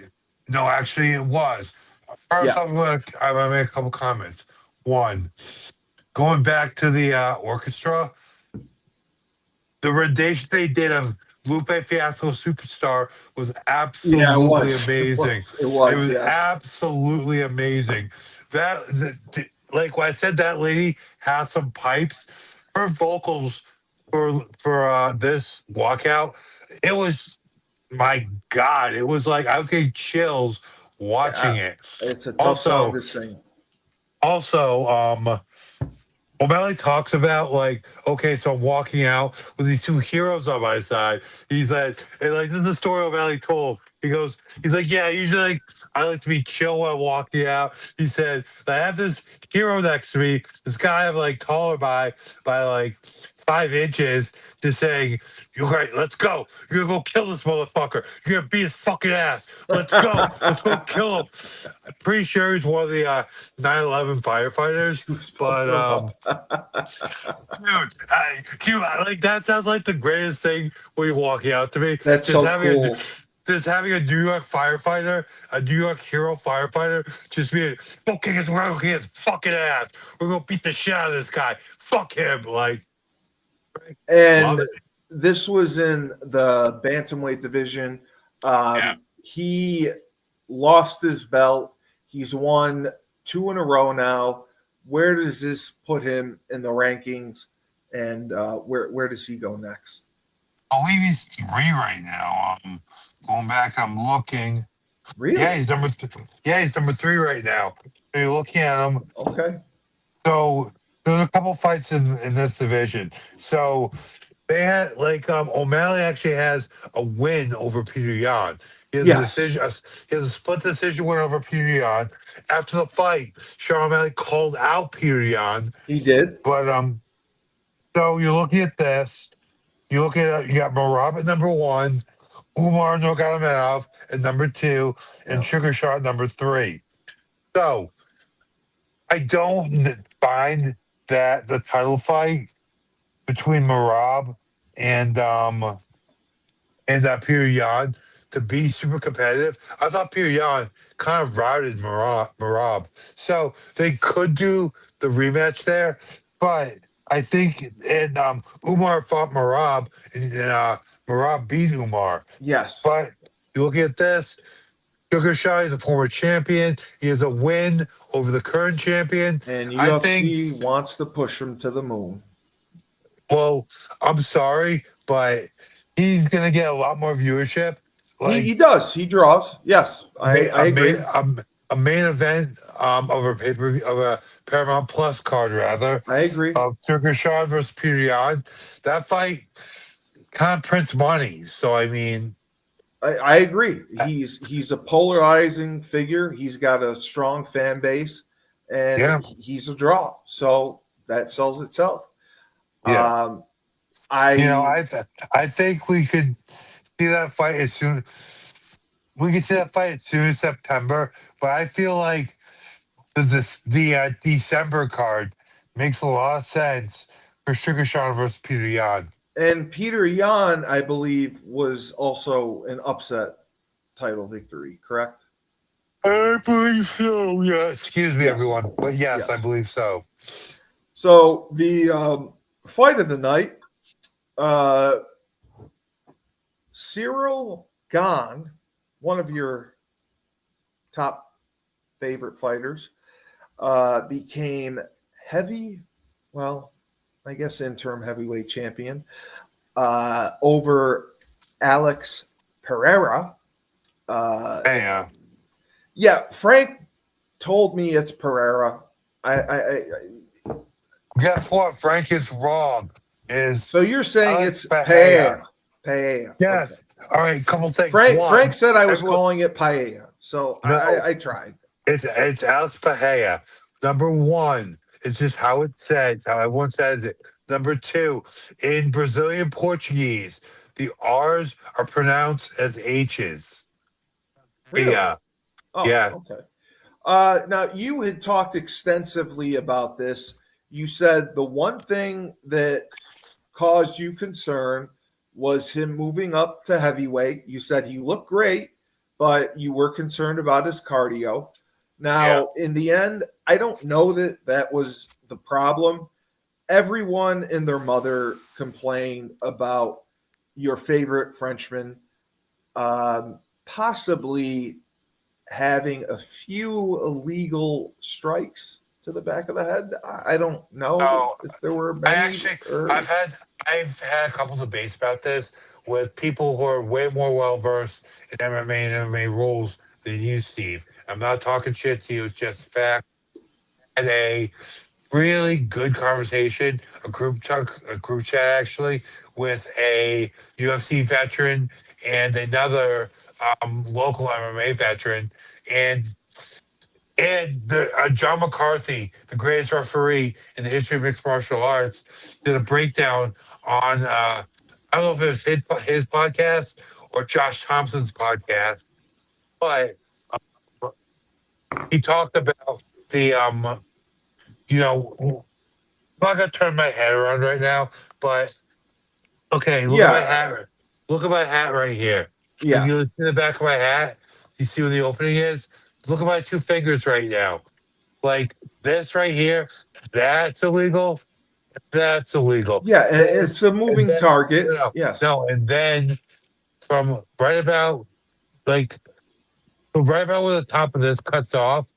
No, actually, it was. First, I'm gonna make a couple comments. One, going back to the orchestra, the rendition they did of Lupe Fiasco Superstar was absolutely amazing. It was absolutely amazing. Like when I said, that lady has some pipes. Her vocals for this walkout, it was, my God, it was like I was getting chills watching it. It's a tough song to sing. Also, O'Malley talks about, like, okay, so I'm walking out with these two heroes on my side. He's like, and like, this is the story O'Malley told. He's like, yeah, usually I like to be chill when I'm walking out. He said, I have this hero next to me, this guy I'm like taller by like 5 inches, just saying, you're right, let's go. You're gonna go kill this motherfucker. You're gonna beat his fucking ass. Let's go. Let's go kill him. I'm pretty sure he's one of the 9/11 firefighters. But dude, like, that sounds like the greatest thing when you're walking out to me. That's just so cool. Just having a New York firefighter, a New York hero firefighter, just being, go kick his fucking ass. We're gonna beat the shit out of this guy. Fuck him. Like, and this was in the bantamweight division. He lost his belt. He's won 2 in a row now. Where does this put him in the rankings? And where does he go next? I believe he's 3 right now. Going back, I'm looking. Really? Yeah, he's number 3 right now. So you're looking at him. Okay. So there's a couple fights in this division. So they had, like, O'Malley actually has a win over Peter Yan. He has a decision. He has a split decision win over Peter Yan. After the fight, Sean O'Malley called out Peter Yan. He did. But so you're looking at this. You got Merab at number 1, Umar Nurmagomedov at number 2, and Sugar Sean at number 3. So I don't find that the title fight between Merab and Peter Yan to be super competitive. I thought Peter Yan kind of routed Merab. So they could do the rematch there, but I think Umar fought Merab, and Merab beat Umar. Yes. But you look at this, Sugar Sean is a former champion. He has a win over the current champion. And UFC wants to push him to the moon. Well, I'm sorry, but he's going to get a lot more viewership. Like, he does. He draws. Yes, I agree. A main event of a Paramount Plus card, rather. I agree. Of Sugar Sean versus Peter Yan. That fight kind of prints money. So, I mean, I agree. He's a polarizing figure. He's got a strong fan base, and Yeah. he's a draw. So that sells itself. Yeah. I I think we could see that fight as soon. We could see that fight as soon as September, but I feel like the December card makes a lot of sense for Sugar Sean versus Peter Yan. and Peter Yan, I believe, was also an upset title victory. Correct? I believe so. Yeah. Excuse me, Yes. everyone, but yes, I Yes. believe so. So the fight of the night, Cyril Gane, one of your top favorite fighters, became I guess interim heavyweight champion over Alex Pereira. Yeah. Yeah, Frank told me it's Pereira. I Guess what? Frank is wrong. Is so you're saying Alex it's Pereira. Paella. Yes. Okay. All right. Couple things. Frank said I was everyone- calling it paella, so No. I tried. It's Alex Pereira. Number one, it's just how it says, how everyone says it. Number two, in Brazilian Portuguese, the R's are pronounced as H's. Really? Yeah. Oh, Yeah. okay. Now you had talked extensively about this. You said the one thing that caused you concern was him moving up to heavyweight. You said he looked great, but you were concerned about his cardio. Now, in the end, I don't know that that was the problem. Everyone and their mother complained about your favorite Frenchman possibly having a few illegal strikes to the back of the head. I don't know Oh, if there were many. I've had a couple debates about this with people who are way more well versed in MMA and MMA rules than you, Steve. I'm not talking shit to you. It's just fact. And a really good conversation, a group chat actually, with a UFC veteran and another local MMA veteran, and John McCarthy, the greatest referee in the history of mixed martial arts, did a breakdown on I don't know if it was his podcast or Josh Thompson's podcast, but he talked about the I'm not gonna turn my head around right now, but okay, look at my hat. Look at my hat right here. Yeah. If you see the back of my hat, you see where the opening is? Look at my two fingers right now. Like this right here, that's illegal. That's illegal. Yeah, and it's a moving target. Yes. No, and then from right about where the top of this cuts off,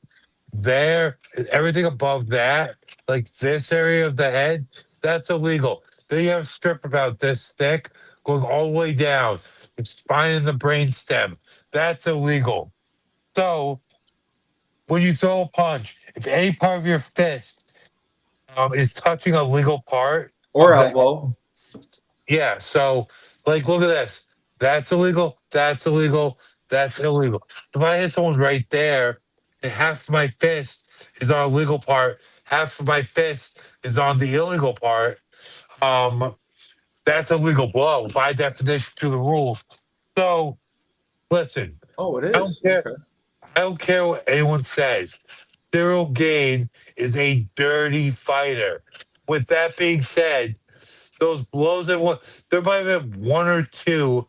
there, everything above that, like this area of the head, that's illegal. Then you have a strip about this thick going all the way down, the spine and the brain stem. That's illegal. So when you throw a punch, if any part of your fist is touching a legal part Or of the elbow. yeah, so like look at this. That's illegal. That's illegal. That's illegal. If I hit someone right there, and half of my fist is on a legal part, half of my fist is on the illegal part, that's a legal blow by definition to the rules. So listen, Oh, it I don't is. care. Okay. I don't care what anyone says. Cyril Gane is a dirty fighter. With that being said, those blows there might have been one or two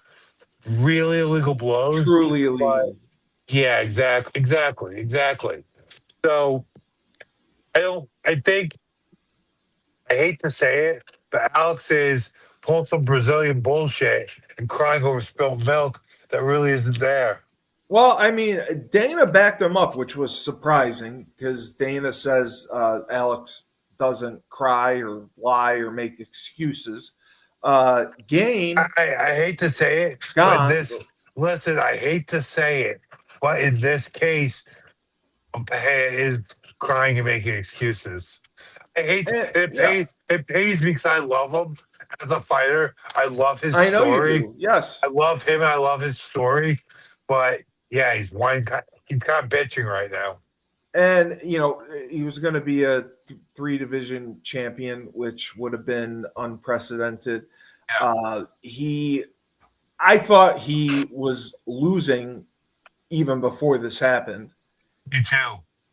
really illegal blows. Truly illegal. Yeah, exactly. So I hate to say it, but Alex is pulling some Brazilian bullshit and crying over spilled milk that really isn't there. Well, I mean, Dana backed him up, which was surprising because Dana says Alex doesn't cry or lie or make excuses. Gane, I hate to say it, Gone. but listen, I hate to say it, but in this case, is crying and making excuses. I hate Yeah. it pays me because I love him as a fighter. I love his I know you story. do. Yes. I love him and I love his story. But yeah, he's kind of bitching right now. And he was going to be a 3 division champion, which would have been unprecedented. I thought he was losing even before this happened. You too.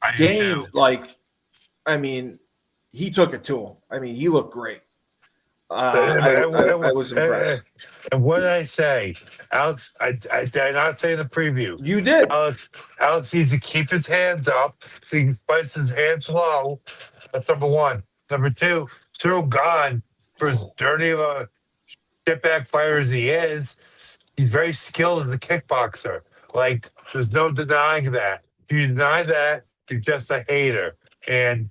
I do Gained too. he took it to him. I mean, he looked great. I was impressed. And what did I say? Alex, I did I not say in the preview? You did. Alex needs to keep his hands up. So he fights his hands low. That's number one. Number two, Cyril Gahn, for as dirty of a shitbag fighter as he is, he's very skilled as a kickboxer. Like, there's no denying that. If you deny that, you're just a hater. And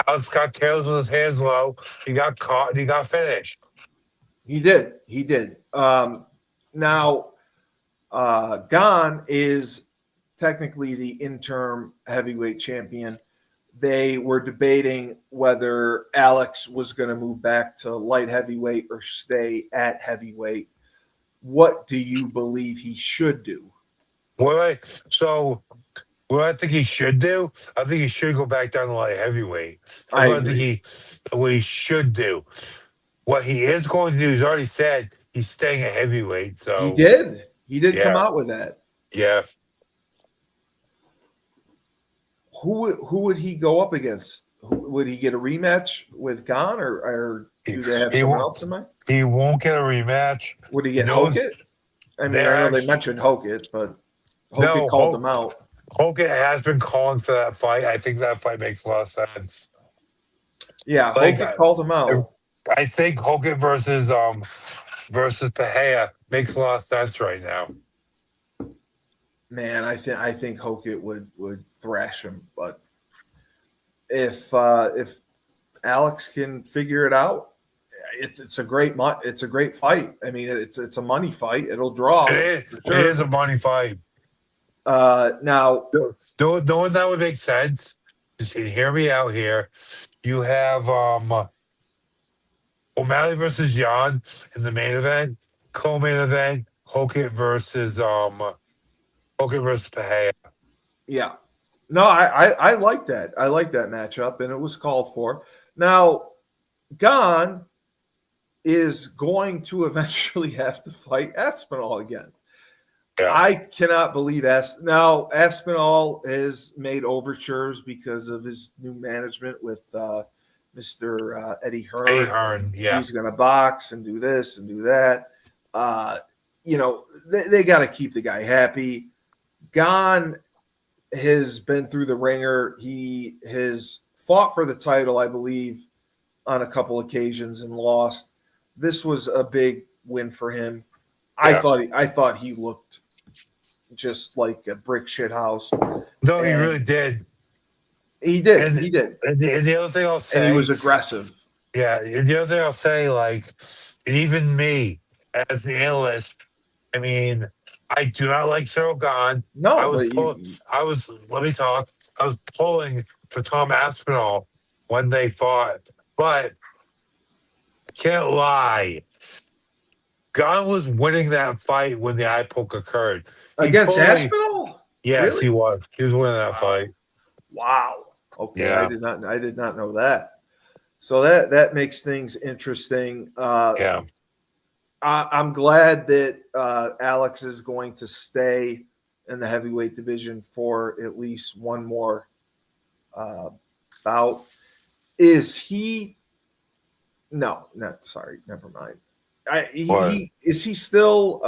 Alex got careless with his hands low. He got caught and he got finished. He did. He did. Now, Gahn is technically the interim heavyweight champion. They were debating whether Alex was going to move back to light heavyweight or stay at heavyweight. What do you believe he should do? What I think he should do, I think he should go back down to light heavyweight. I What he should do. What he is going to do, he's already said he's staying at heavyweight. So He did. He did come Yeah. out with that. Yeah. Who would he go up against? Would he get a rematch with Gahn, or do they have He someone won't- else in mind? He won't get a rematch. Would he get No, Hokit? I mean, they're I know actually- they mentioned Hokit, but Hokit No, called him out. Hogan has been calling for that fight. I think that fight makes a lot of sense. Yeah, Like, Hokit called him out. I think Hogan versus Pahea makes a lot of sense right now. Man, I think Hokit would thrash him, but if Alex can figure it out, it's a great fight. I mean, it's a money fight. It'll draw. It for is a money fight. Now, Knowing that would make sense. Just hear me out here. You have O'Malley versus Jan in the main event. Co-main event, Hogan versus Pahea. yeah, no, I like that. I like that matchup, and it was called for. Now, Gahn is going to eventually have to fight Aspinall again. Yeah. I cannot believe now Aspinall has made overtures because of his new management with Mr. Eddie Hearn. Eddie Hearn, yeah. He's going to box and do this and do that. They got to keep the guy happy. Gahn has been through the ringer. He has fought for the title, I believe, on a couple occasions and lost. This was a big win for him. Yeah. I thought he looked just like a brick shit house. No, he really did. He did. He did. And the other thing I'll say, And he was aggressive. Yeah, and the other thing I'll say, like, and even me as the analyst, I mean, I do not like Cyril Gahn. No, I was pulling for Tom Aspinall when they fought, but I can't lie. Gahn was winning that fight when the eye poke occurred. Against Aspinall? Yes, Really? He was. He was winning that fight. Wow. Okay, Yeah. I did not know that. So that makes things interesting. Yeah. I'm glad that Alex is going to stay in the heavyweight division for at least one more bout. Is he? No, not sorry. Never mind. Is he still?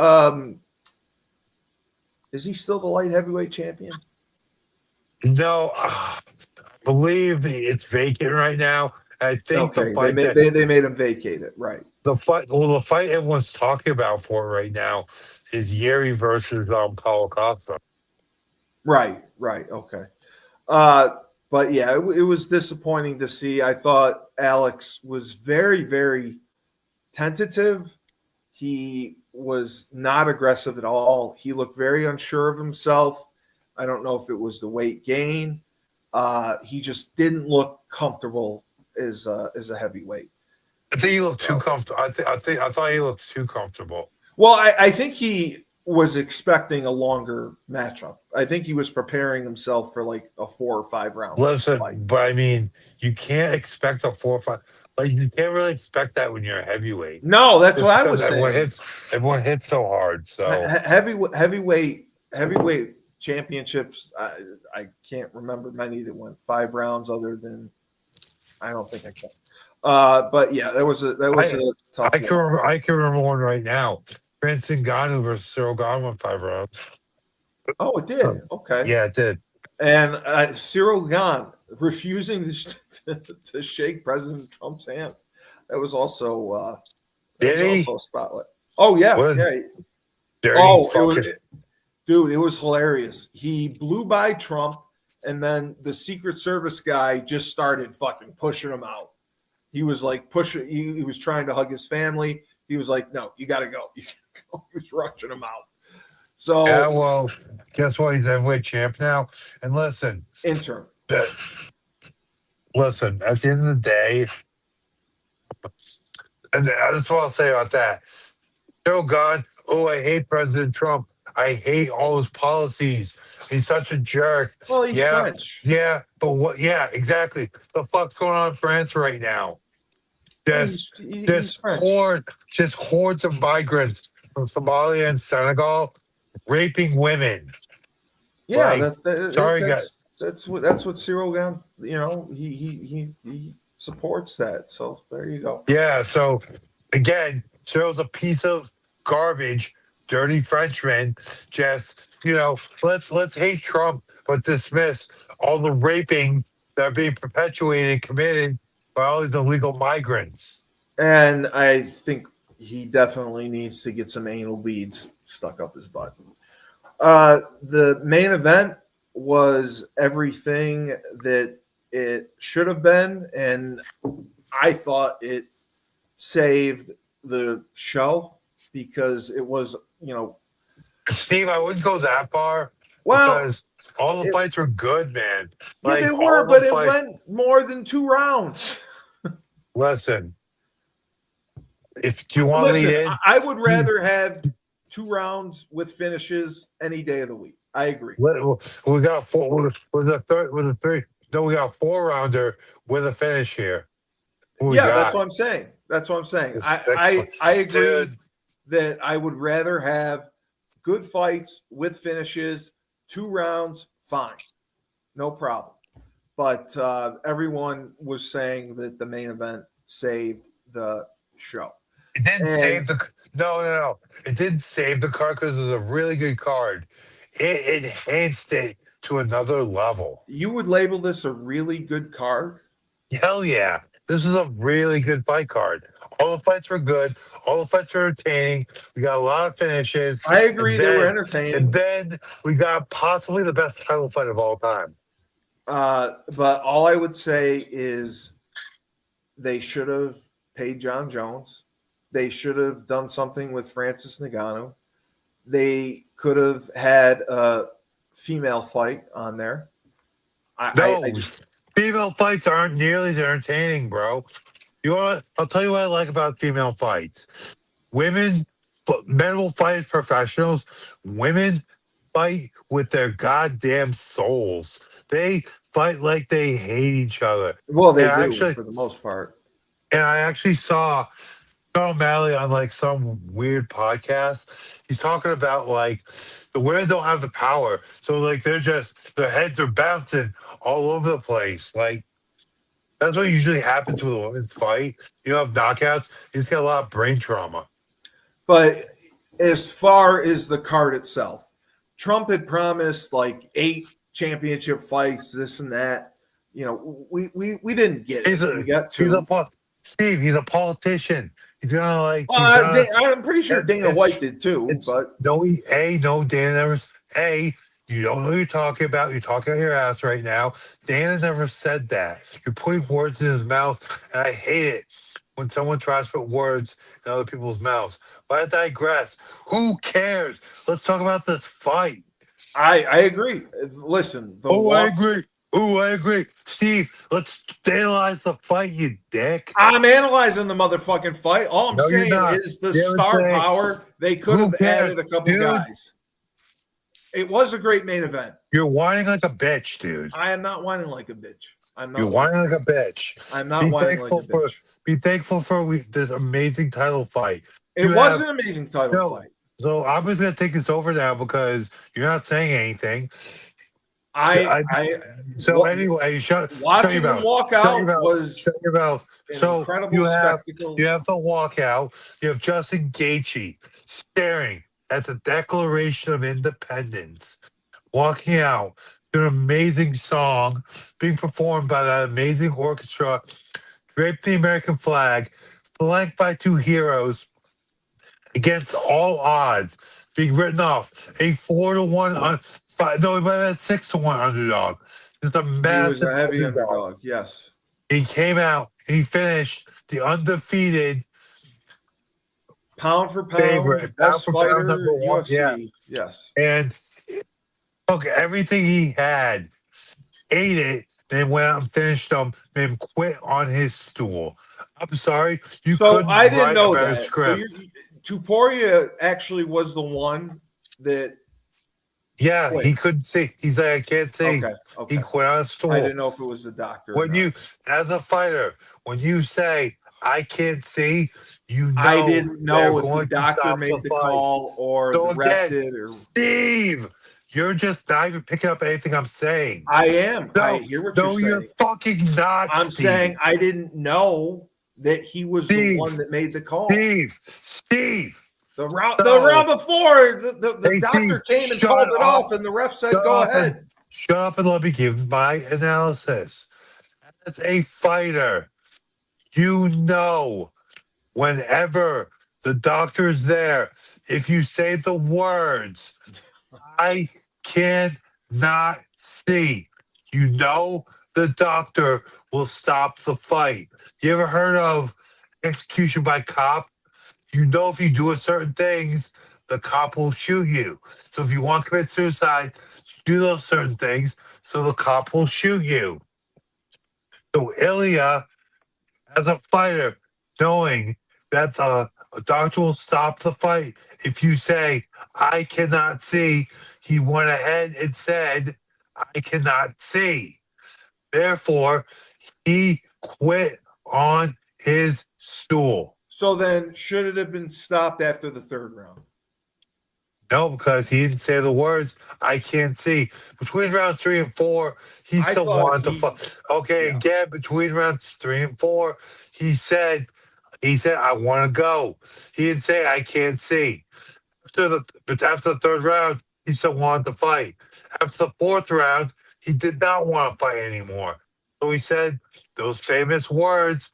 Is he still the light heavyweight champion? No, I believe it's vacant right now. I think Okay, the fight they made him vacate it, right? the fight everyone's talking about for it right now is Yeri versus Paulo Costa. Right. Okay. But yeah, it was disappointing to see. I thought Alex was very, very tentative. He was not aggressive at all. He looked very unsure of himself. I don't know if it was the weight gain. He just didn't look comfortable as a heavyweight. I think he looked too comfortable. I thought he looked too comfortable. Well, I think he was expecting a longer matchup. I think he was preparing himself for like a 4 or 5 round. Listen, fight. but I mean, you can't expect a 4 or 5. Like, you can't really expect that when you're a heavyweight. No, that's Just what I because was saying. everyone hits so hard. So Heavyweight championships. I can't remember many that went 5 rounds. Other than, I don't think I can. But yeah, that was a tough. I can remember one right now. Francis Ngannou versus Cyril Gane went 5 rounds. Oh, it did. Okay. Yeah, it did. And Cyril Gane refusing to shake President Trump's hand. That was also also a spotlight. Oh yeah, yeah. Dude, it was hilarious. He blew by Trump, and then the Secret Service guy just started fucking pushing him out. He was like pushing. He was trying to hug his family. He was like, "No, you got to go. You gotta go." He was rushing him out. So yeah, well, guess what? He's heavyweight champ now. And listen, interim. Listen, at the end of the day, and that's what I'll say about that. Cyril Gane, I hate President Trump. I hate all his policies. He's such a jerk. Well, he's French. Yeah, but what? Yeah, exactly. The fuck's going on in France right now? Just hordes of migrants from Somalia and Senegal raping women. Yeah, like, that's what Cyril Gane. You know, he supports that. So there you go. Yeah. So again, Cyril's a piece of garbage, dirty Frenchman. Just, let's hate Trump, but dismiss all the raping that are being perpetuated and committed by all these illegal migrants. And I think he definitely needs to get some anal beads stuck up his butt. The main event was everything that it should have been, and I thought it saved the show because it was, Steve, I wouldn't go that far. Well, because all the fights were good, man. Yeah, they were, but it went more than 2 rounds. Listen, if you want to lead in, I would rather have 2 rounds with finishes any day of the week. I agree. We got 4 with a 3. No, we got a 4-rounder with a finish here. That's what I'm saying. I agree that I would rather have good fights with finishes, 2 rounds, fine, no problem. But everyone was saying that the main event saved the show. It didn't save the no. It didn't save the card because it was a really good card. It enhanced it to another level. You would label this a really good card? Hell yeah. This is a really good fight card. All the fights were good. All the fights were entertaining. We got a lot of finishes. I agree, they were entertaining. And then we got possibly the best title fight of all time. But all I would say is they should have paid John Jones. They should have done something with Francis Ngannou. They could have had a female fight on there. Female fights aren't nearly as entertaining, bro. I'll tell you what I like about female fights. Men will fight as professionals. Women fight with their goddamn souls. They fight like they hate each other. Well, they do actually, for the most part. And I actually saw Sean O'Malley on like some weird podcast. He's talking about like the women don't have the power, so like their heads are bouncing all over the place. Like that's what usually happens with a women's fight. You have knockouts. You just get a lot of brain trauma. But as far as the card itself, Trump had promised like 8 championship fights, this and that. We didn't get it. We got 2. Steve, he's a politician. He's gonna like. I'm pretty sure Dana White did too. But Dana never. You don't know what you're talking about. You're talking out your ass right now. Dana never said that. You're putting words in his mouth, and I hate it when someone tries to put words in other people's mouths. But I digress. Who cares? Let's talk about this fight. I agree. Listen. I agree. Ooh, I agree. Steve, let's analyze the fight, you dick. I'm analyzing the motherfucking fight. All I'm No, you're saying not. is the You haven't star said- power. They could Who have cares, added a couple dude? guys. It was a great main event. You're whining like a bitch, dude. I am not whining like a bitch. I'm not. You're whining like a bitch. I'm not whining like a bitch. Be thankful for this amazing title fight. It was an amazing title fight. So I'm just gonna take this over now because you're not saying anything. Anyway, watching him walk out was shut your mouth. an incredible spectacle. You have the walkout. You have Justin Gaethje staring at the Declaration of Independence, walking out to an amazing song being performed by that amazing orchestra, draped the American flag, flanked by two heroes against all odds, being written off a 4-1, 6-1 underdog. Just a massive. He was a heavy underdog. Yes. He came out and he finished the undefeated pound for pound favorite, best fighter, number one. UFC. Yeah. Yes. And took everything he had, ate it, then went out and finished them, then quit on his stool. I'm sorry, you couldn't I didn't write know a better that. script. So Topuria actually was the one that. Yeah, quit. He couldn't see. He's like, I can't see. Okay. He quit on his stool. I didn't know if it was the doctor. When you, as a fighter, when you say I can't see, you know I didn't know if going the to doctor stop made the fight. call or So the ref again, did. Or Steve, you're just not even picking up anything I'm saying. I am. No, I hear what you're saying. You're fucking not. I'm Steve. saying I didn't know that he was the one that made the call. Steve. The round before, the doctor came and called it off, and the ref said, "Go ahead." Shut up and let me give my analysis. As a fighter, you know, whenever the doctor's there, if you say the words, I cannot see, you know the doctor will stop the fight. You ever heard of execution by cop? You know if you do a certain things, the cop will shoot you. So if you want to commit suicide, do those certain things, so the cop will shoot you. So Illia, as a fighter, knowing that a doctor will stop the fight, if you say, I cannot see, he went ahead and said, I cannot see. Therefore, he quit on his stool. So then, should it have been stopped after the third round? No, because he didn't say the words, I can't see. Between rounds 3 and 4, he still wanted to fight. Okay, again, between rounds 3 and 4, he said, I want to go. He didn't say, I can't see. After the third round, he still wanted to fight. After the fourth round, he did not want to fight anymore. So he said those famous words,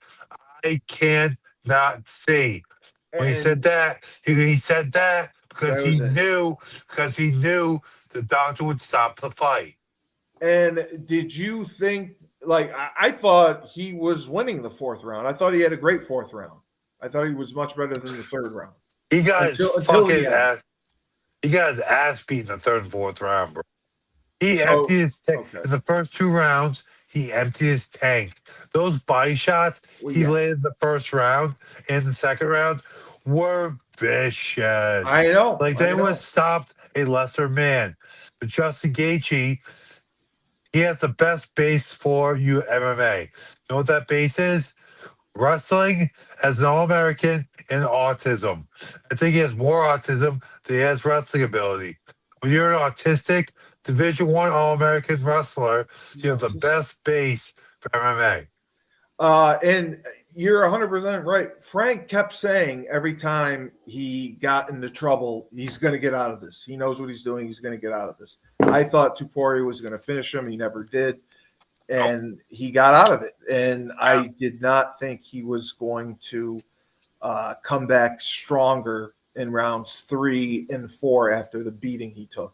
I cannot see. When he said that, he said that because he knew the doctor would stop the fight. And did you think, like, I thought he was winning the fourth round. I thought he had a great fourth round. I thought he was much better than the third round. He got his ass beat in the third and fourth round, bro. He emptied his tank. In the first 2 rounds, he emptied his tank. Those body shots he landed in the first round and the second round were vicious. I know. Like they would have stopped a lesser man. But Justin Gaethje, he has the best base for MMA. You know what that base is? Wrestling as an All-American and autism. I think he has more autism than he has wrestling ability. When you're an autistic Division I All-American wrestler, you have the best base for MMA. And you're 100% right. Frank kept saying every time he got into trouble, he's going to get out of this. He knows what he's doing. He's going to get out of this. I thought Topuria was going to finish him. He never did. And he got out of it. And I did not think he was going to come back stronger in rounds 3 and 4 after the beating he took.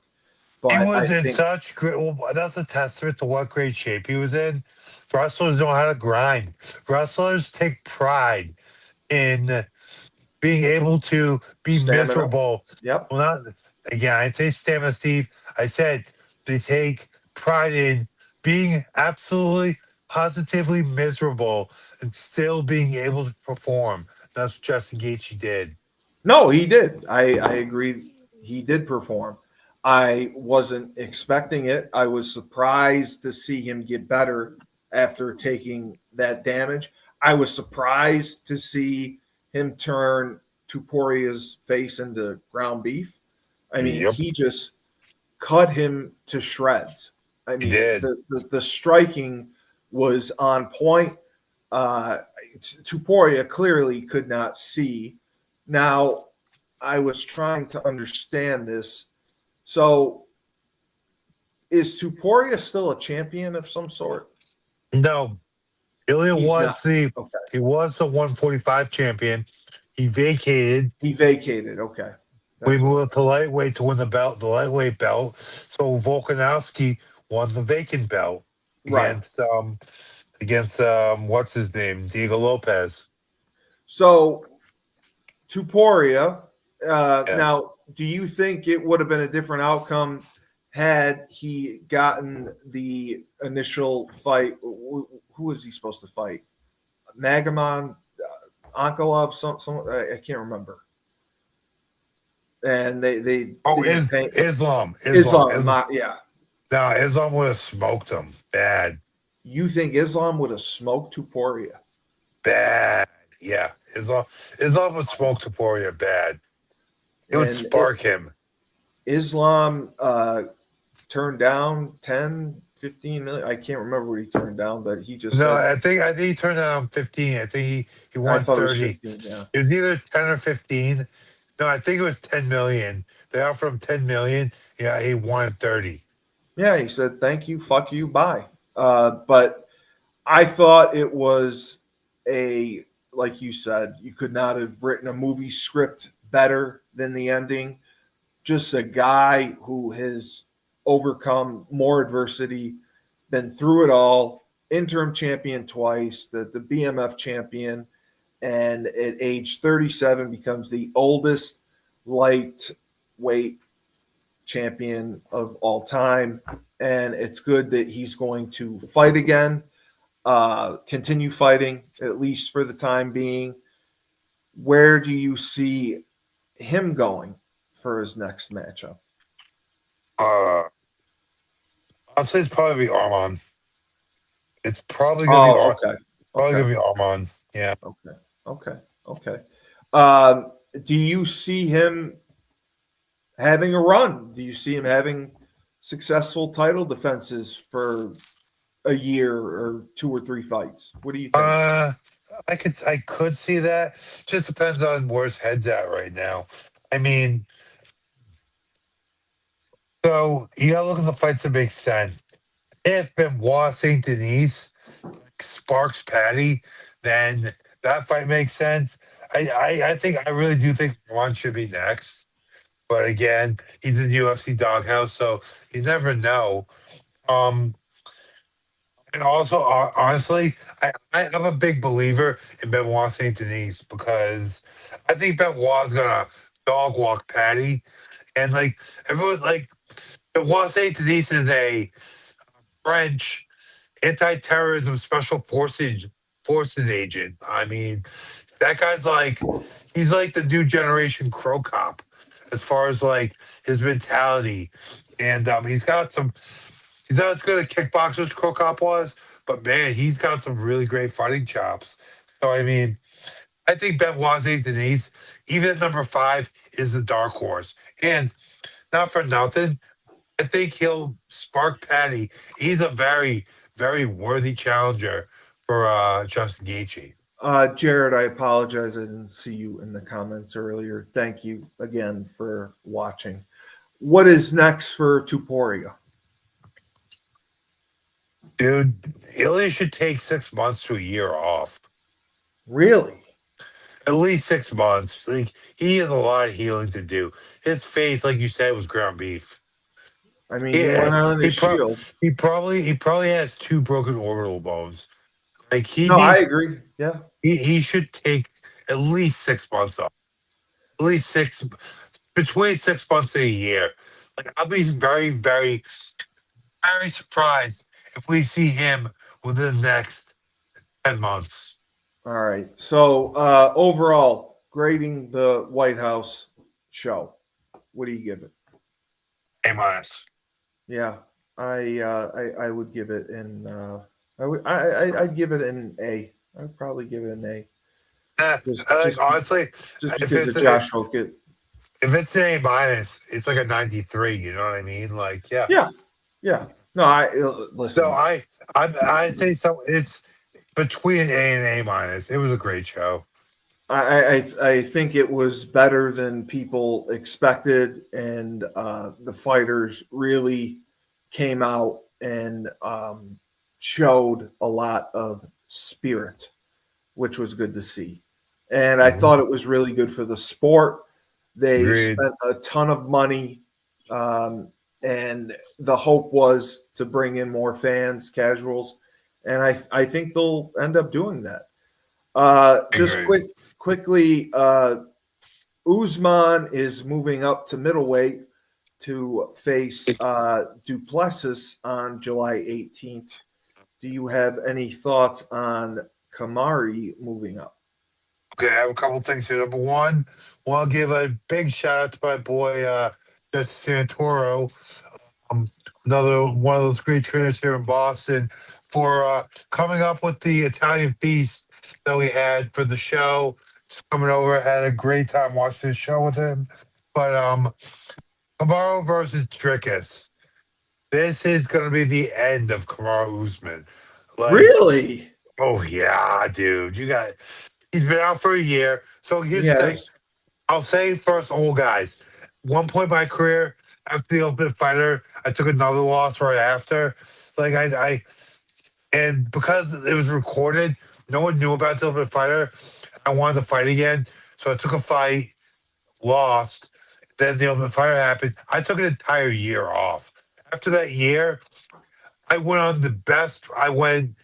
But he was in such great. Well, that's a testament to what great shape he was in. Wrestlers know how to grind. Wrestlers take pride in being able to be miserable. Yep. Well, not again. I say stamina, Steve. I said they take pride in being absolutely positively miserable and still being able to perform. That's what Justin Gaethje did. No, he did. I agree. He did perform. I wasn't expecting it. I was surprised to see him get better after taking that damage. I was surprised to see him turn Tuporia's face into ground beef. I mean, Yep, he just cut him to shreds. I he mean, did. the striking was on point. Uh, Tuporia clearly could not see. Now, I was trying to understand this. So, is Tuporia still a champion of some sort? No, Ilya He's not. was the Okay. he was the 145 champion. He vacated. He vacated. Okay. We That's what. moved to lightweight to win the lightweight belt. So Volkanovski won the vacant belt Right. against what's his name? Diego Lopez. So, Tuporia, Yeah. now, do you think it would have been a different outcome had he gotten the initial fight? Who was he supposed to fight? Magomed, Ankalov, some I can't remember. And they Oh, didn't pay Islam. yeah. No, Islam would have smoked him. Bad. You think Islam would have smoked Tuporia? Bad. Yeah. Islam would smoke Topuria bad. It would And spark him. Islam turned down 10, 15 million. I can't remember what he turned down, but he just No, said, I think he turned down 15. I think he I won thought it was 30. 15. Yeah. It was either 10 or 15. No, I think it was 10 million. They offered him 10 million. Yeah, he won 30. Yeah. He said, thank you, fuck you, bye. But I thought it was like you said, you could not have written a movie script better than the ending. Just a guy who has overcome more adversity, been through it all, interim champion twice, the BMF champion, and at age 37 becomes the oldest lightweight champion of all time. And it's good that he's going to fight again, continue fighting, at least for the time being. Where do you see him going for his next matchup? I'll say it's probably be Arman. It's probably gonna be Okay. gonna be Arman. Yeah. Okay. Do you see him having a run? Do you see him having successful title defenses for a year or 2 or 3 fights? What do you think? I could see that. Just depends on where his head's at right now. I mean, so you gotta look at the fights that make sense. If Benoit Saint Denis sparks Patty, then that fight makes sense. I really do think Ron should be next. But again, he's in the UFC doghouse, so you never know. Um, and also, honestly, I'm a big believer in Benoit Saint Denis because I think Benoit's gonna dog walk Patty, and like everyone, like Benoit Saint Denis is a French anti-terrorism forces agent. I mean, that guy's like he's like the new generation Crow Cop as far as like his mentality, and he's not as good at kickboxing as Crow Cop was, but man, he's got some really great fighting chops. So I mean, I think Benoit Saint Denis, even at number 5, is a dark horse, and not for nothing. I think he'll spark Patty. He's a very, very worthy challenger for Justin Gaethje. Jared, I apologize. I didn't see you in the comments earlier. Thank you again for watching. What is next for Tuporia? Dude, Ilya should take 6 months to a year off. Really? At least 6 months. Like he has a lot of healing to do. His face, like you said, was ground beef. I mean, he Yeah, went on his shield. he probably has 2 broken orbital bones. Like No, I agree. Yeah. he should take at least 6 months off. At least between 6 months and a year. Like I'll be very, very, very surprised if we see him within the next 10 months. All right. So overall, grading the White House show, what do you give it? A-. Yeah, I would give it an I'd give it an A. I'd probably give it an A. Honestly, Just if because it's of Josh Hokett. if it's an A-, it's like a 93. You know what I mean? Like, yeah. Yeah. No, I listen. So I'd say so. It's between A and A-. It was a great show. I think it was better than people expected, and the fighters really came out and showed a lot of spirit, which was good to see. And I thought it was really good for the sport. They Agreed. spent a ton of money, and the hope was to bring in more fans, casuals, and I think they'll end up doing that. Just Agreed. quickly, Usman is moving up to middleweight to face Duplessis on July 18th. Do you have any thoughts on Kamari moving up? Okay, I have a couple things here. Number one, want to give a big shout out to my boy Justin Santoro, another one of those great trainers here in Boston, for coming up with the Italian feast that we had for the show. Just coming over, had a great time watching the show with him. But Kamaru versus Dricus. This is going to be the end of Kamaru Usman. Like, Really? oh yeah, dude, he's been out for a year. So here's the thing. Yes. I'll say first, old guys. One point in my career, after the Ultimate Fighter, I took another loss right after. Like and because it was recorded, no one knew about the Ultimate Fighter. I wanted to fight again, so I took a fight, lost. Then the Ultimate Fighter happened. I took an entire year off. After that year, I went on the best. I won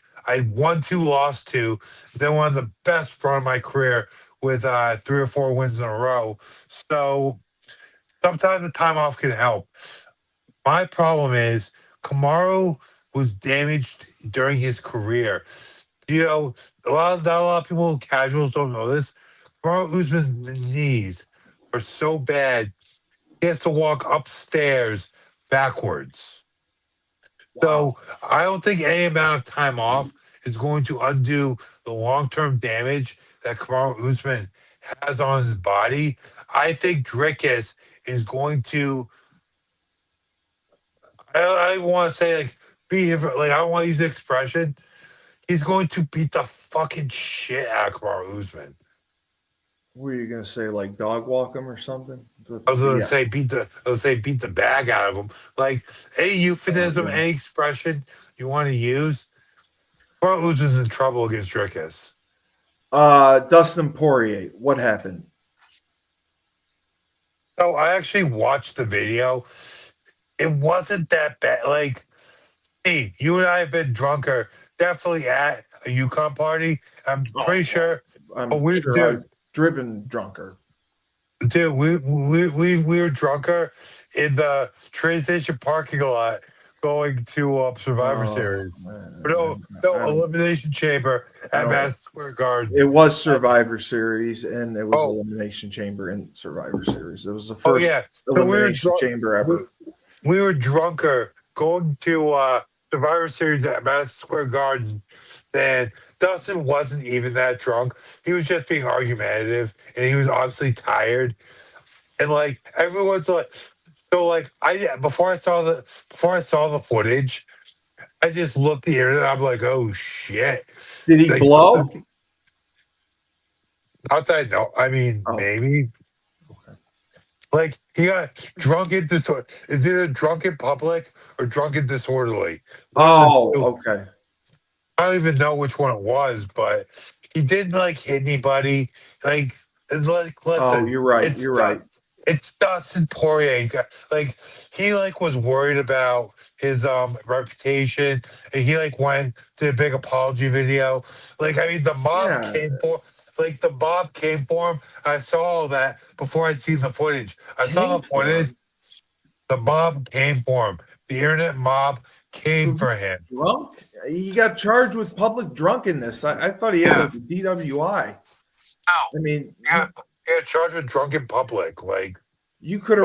two, lost two. Then won the best run of my career with 3 or 4 wins in a row. So sometimes the time off can help. My problem is Kamaru was damaged during his career. You know, a lot of people, casuals, don't know this. Kamaru Usman's knees are so bad, he has to walk upstairs backwards. So I don't think any amount of time off is going to undo the long-term damage that Kamaru Usman has on his body. I think Dricus is going to. I want to say I don't want to use the expression. He's going to beat the fucking shit out of Kamaru Usman. What are you gonna say? Like dog walk him or something? I was gonna say beat the bag out of him. Like any euphemism, yeah. any expression you want to use. Kamaru Usman's in trouble against Dricus. Dustin Poirier, what happened? So I actually watched the video. It wasn't that bad. Like, Steve, you and I have been drunker, definitely at a UConn party. I'm pretty sure. I'm we, sure dude, I've driven drunker. Dude, we were drunker in the train station parking lot going to Survivor Series. Man. No, Elimination Chamber at Madison Square Garden. It was Survivor Series, and it was Elimination Chamber in Survivor Series. It was the first Elimination Chamber ever. We were drunker going to Survivor Series at Madison Square Garden. And Dustin wasn't even that drunk. He was just being argumentative, and he was obviously tired. And like everyone's like, so like before I saw the footage, I just looked at the internet. I'm like, oh shit! Did he blow? Not that I know. I mean, maybe. Okay. Like he got drunk in disorder. It's either drunk in public or drunk and disorderly. Okay. I don't even know which one it was, but he didn't like hit anybody. Like, listen. You're right. You're right. It's Dustin Poirier. Like, he was worried about his reputation, and he went to a big apology video. Like, I mean, the mob came for him. I saw all that before I'd seen the footage. I saw the footage. The mob came for him. The internet mob came for him. Drunk? He got charged with public drunkenness. I thought he had like a DWI. I mean, Yeah, charged with drunk in public. Like, you could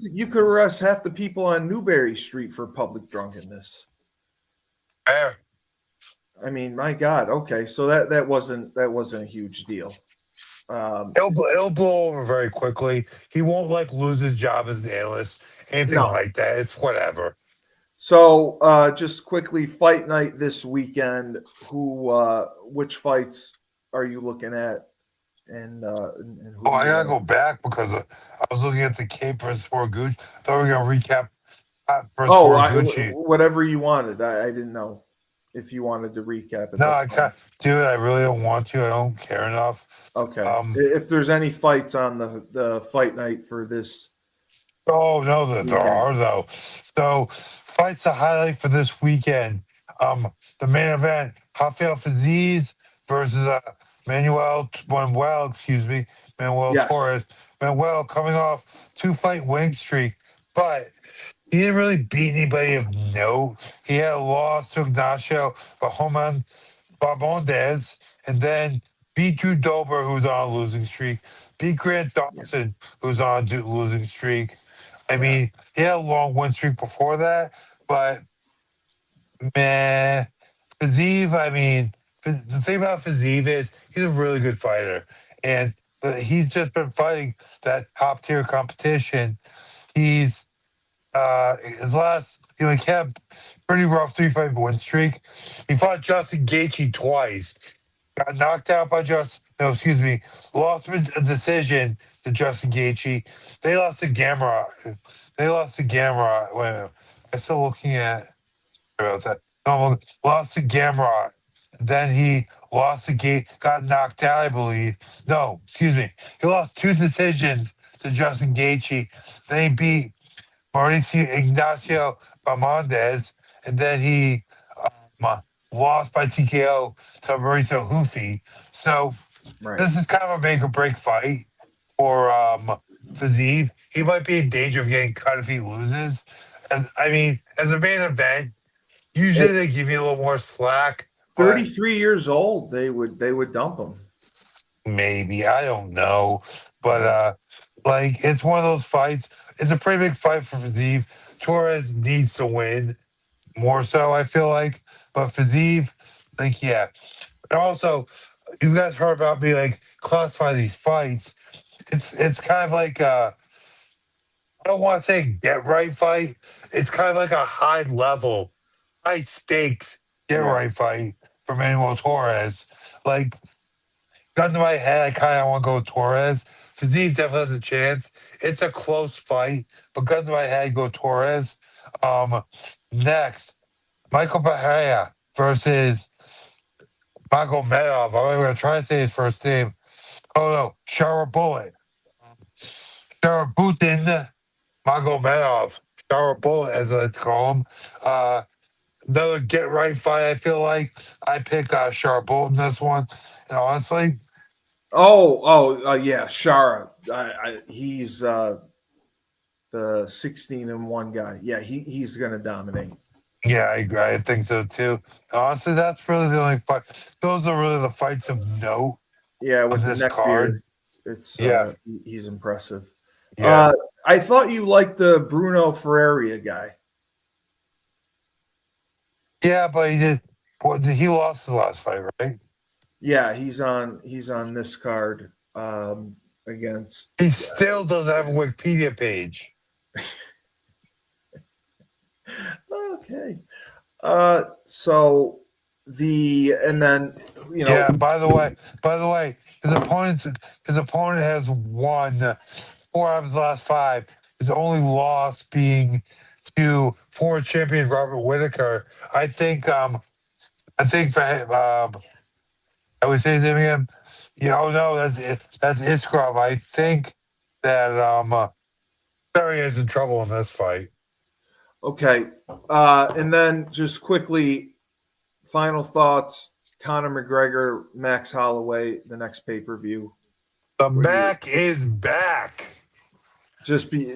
you could arrest half the people on Newberry Street for public drunkenness. fair. I mean, my God. Okay, so that wasn't a huge deal. It'll blow over very quickly. He won't like lose his job as an analyst, anything like that. It's whatever. So just quickly, fight night this weekend. Which fights are you looking at? And who I gotta go back because I was looking at the Cape versus Horiguchi. Thought we were gonna recap versus Horiguchi. Whatever you wanted. I didn't know if you wanted to recap it. No, I can't do it. I really don't want to. I don't care enough. Okay. If there's any fights on the fight night for this. Oh no, there are though. So fights to highlight for this weekend. The main event: Rafael Fiziev versus Manuel Torres. Manuel coming off 2-fight winning streak, but he didn't really beat anybody of note. He had a loss to Ignacio Bahamondes, and then beat Drew Dober, who's on a losing streak. Beat Grant Dawson, who's on a losing streak. I mean, he had a long win streak before that, but man, Fiziev, I mean, the thing about Fiziev is he's a really good fighter, and he's just been fighting that top tier competition. He's his last, he had pretty rough 3-fight win streak. He fought Justin Gaethje twice, got knocked out by lost a decision to Justin Gaethje. They lost to Gamrot. Wait a minute. I'm still looking at about that. No, lost to Gamrot. Then he lost the gate, got knocked out, I believe. No, excuse me. He lost 2 decisions to Justin Gaethje. Then he beat Ignacio Bahamondes, and then he lost by TKO to Mauricio Hufi. So this is kind of a make or break fight for Fiziev. He might be in danger of getting cut if he loses. As a main event, usually they give you a little more slack. 33 years old, they would dump him. Maybe, I don't know, but it's one of those fights. It's a pretty big fight for Fiziev. Torres needs to win more so, I feel like, but Fiziev, yeah. And also, you guys heard about me classify these fights. It's kind of like I don't want to say get right fight. It's kind of like a high level, high stakes get right fight for Manuel Torres. Gun to my head, I kind of want to go with Torres. Fiziev definitely has a chance. It's a close fight, but gun to my head, go Torres. Next, Michael Pereira versus Magomedov. I'm going to try to say his first name. Oh no, Sharabutin Magomedov. Sharabutin, as I call him. Another get right fight. I feel like I pick Sharabutin this one. And honestly, yeah, Shara. He's the 16-1 guy. Yeah, he's going to dominate. Yeah, I agree. I think so too. Honestly, that's really the only fight. Those are really the fights of note. Yeah, with this the neck card, it's he's impressive. Yeah. I thought you liked the Bruno Ferreira guy. Yeah, but he did. He lost the last fight, right? Yeah, he's on this card against. He still doesn't have a Wikipedia page. Okay. So and then Yeah. By the way, his opponent has won 4 out of his last 5. His only loss being to former champion Robert Whitaker. I think for him, I would say to him again. No, that's Iskrov. I think that Barry is in trouble in this fight. Okay. And then just quickly, final thoughts. Conor McGregor, Max Holloway, the next pay-per-view. The Mac is back.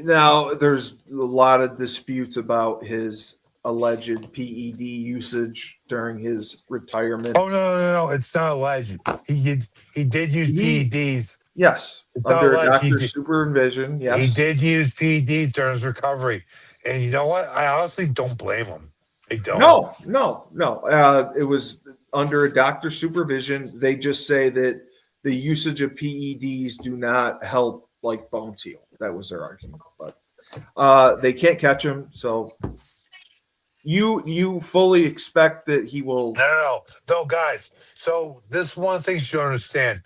Now there's a lot of disputes about his alleged PED usage during his retirement. Oh no! It's not alleged. He did use He PEDs. Yes, It's not under a alleged. doctor's supervision. He Yes, did use PEDs during his recovery, and you know what? I honestly don't blame him. I don't. No. It was under a doctor's supervision. They just say that the usage of PEDs do not help like bones heal. That was their argument, but they can't catch him. So you fully expect that he will. No, guys. So this one thing you should understand.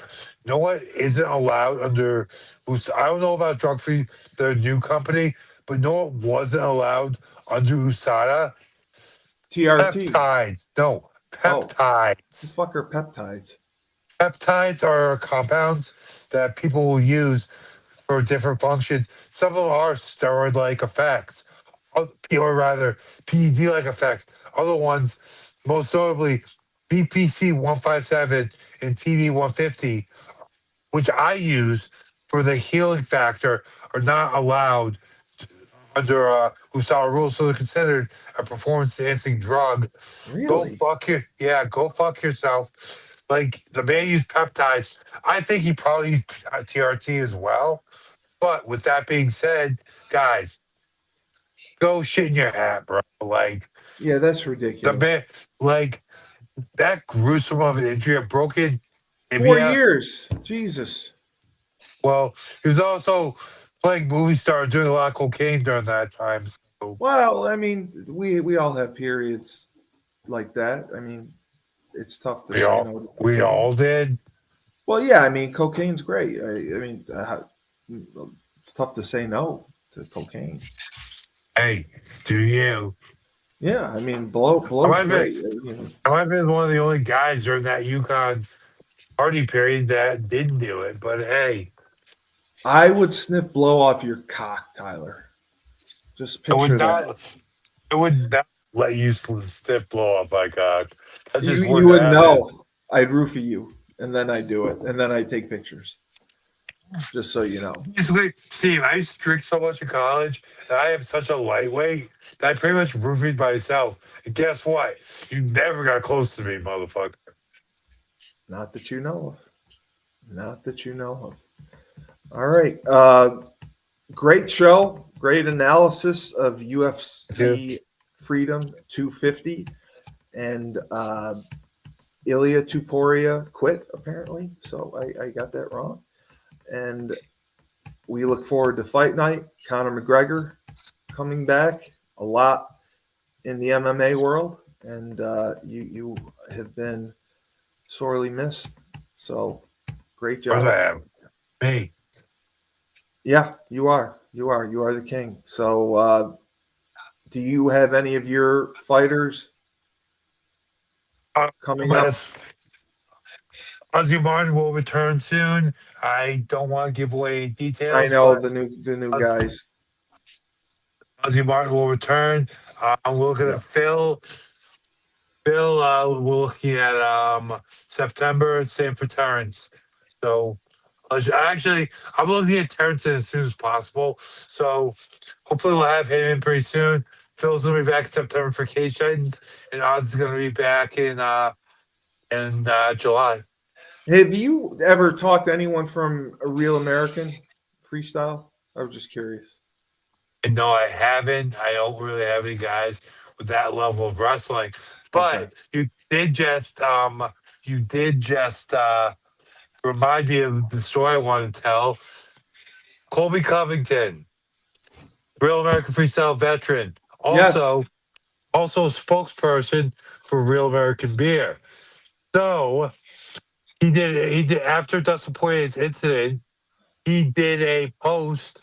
You know what isn't allowed under? I don't know about drug free, the new company, but no, it wasn't allowed under USADA. TRT. Peptides. No, peptides. The fuck are peptides? Peptides are compounds that people will use for different functions. Some of them are steroid-like effects, or rather PED-like effects. Other ones, most notably BPC 157 and TB 150, which I use for the healing factor, are not allowed under USADA rules, so they're considered a performance-enhancing drug. Really? Go fuck yourself. Like the man used peptides. I think he probably used TRT as well. But with that being said, guys, go shit in your hat, bro. Like, yeah, that's the ridiculous. man, like that gruesome of an injury, a broken 4 years, Jesus. Well, he was also playing movie star, doing a lot of cocaine during that time. So. Well, I mean, we all have periods like that. I mean, it's tough to say no. We all did. Well, yeah, I mean, cocaine's great. I mean, it's tough to say no to cocaine. Hey, do you? Yeah, I mean, blow's great. I might have been one of the only guys during that UConn party period that didn't do it, but hey. I would sniff blow off your cock, Tyler. Just picture that. It would not let you sniff blow off my cock. You would know. I'd roofie you, and then I do it, and then I take pictures. Just so you know. Basically, Steve, I used to drink so much in college that I am such a lightweight that I pretty much roofied myself. And guess what? You never got close to me, motherfucker. Not that you know of. Not that you know of. All right. Great show. Great analysis of UFC Freedom 250. And Illia Topuria quit, apparently. So I got that wrong. And we look forward to fight night. Conor McGregor coming back. A lot in the MMA world. And you have been sorely missed. So great job. Me. Yeah, you are. You are the king. So do you have any of your fighters coming up? Ozzy Martin will return soon. I don't want to give away details. I know the new guys. Ozzy Martin will return. We're looking at Phil. We're looking at September. Same for Terrence. So actually, I'm looking at Terrence as soon as possible. So hopefully we'll have him in pretty soon. Phil's gonna be back in September for Cage Titans, and Oz is gonna be back in July. Have you ever talked to anyone from a Real American Freestyle? I was just curious. No, I haven't. I don't really have any guys with that level of wrestling. But you did just remind me of the story I want to tell. Colby Covington, Real American Freestyle veteran, also a spokesperson for Real American Beer. So he did after Dustin Poirier's incident, he did a post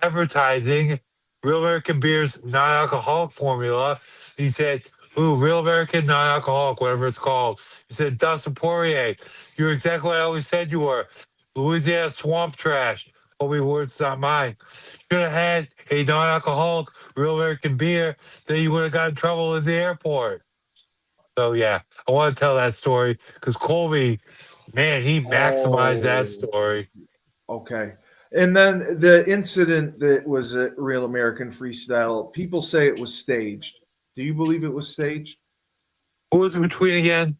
advertising Real American Beer's non-alcoholic formula. He said, "Ooh, Real American non-alcoholic, whatever it's called." He said, "Dustin Poirier, you're exactly what I always said you were. Louisiana swamp trash. Only words, not mine. Should have had a non-alcoholic Real American Beer, then you would have got in trouble at the airport." So yeah, I want to tell that story because Colby, man, he maximized that story. Okay. And then the incident that was a Real American Freestyle, people say it was staged. Do you believe it was staged? Who was in between again?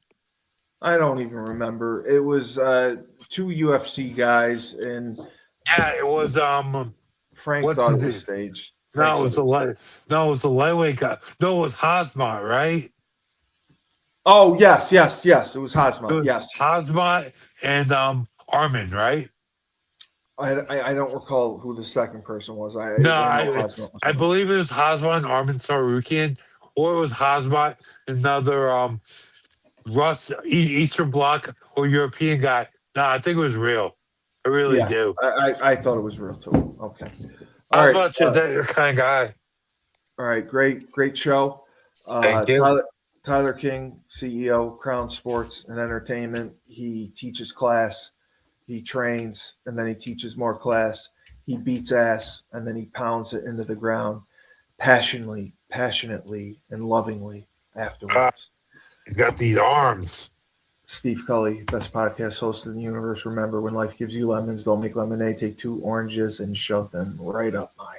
I don't even remember. It was two UFC guys, and Yeah, it was Frank what's thought his it was name? staged. No, Frank it was said no, it was the lightweight guy. No, it was Hosmot, right? Oh, yes. It was It Hosma. was Yes. Hosmot and Armin, right? I don't recall who the second person was. I No, know Hosma was I one. believe it was Hosmot and Armin Sarukian, or it was Hosmot, another Eastern Bloc or European guy. No, I think it was real. I really Yeah, do. I thought it was real too. Okay. All right. Hosmot's that kind of guy. All right. Great show. Thank you. Tyler King, CEO, Crown Sports and Entertainment. He teaches class, he trains, and then he teaches more class. He beats ass, and then he pounds it into the ground passionately, and lovingly afterwards. He's got these arms. Steve Cully, best podcast host in the universe. Remember, when life gives you lemons, don't make lemonade. Take 2 oranges and shove them right up my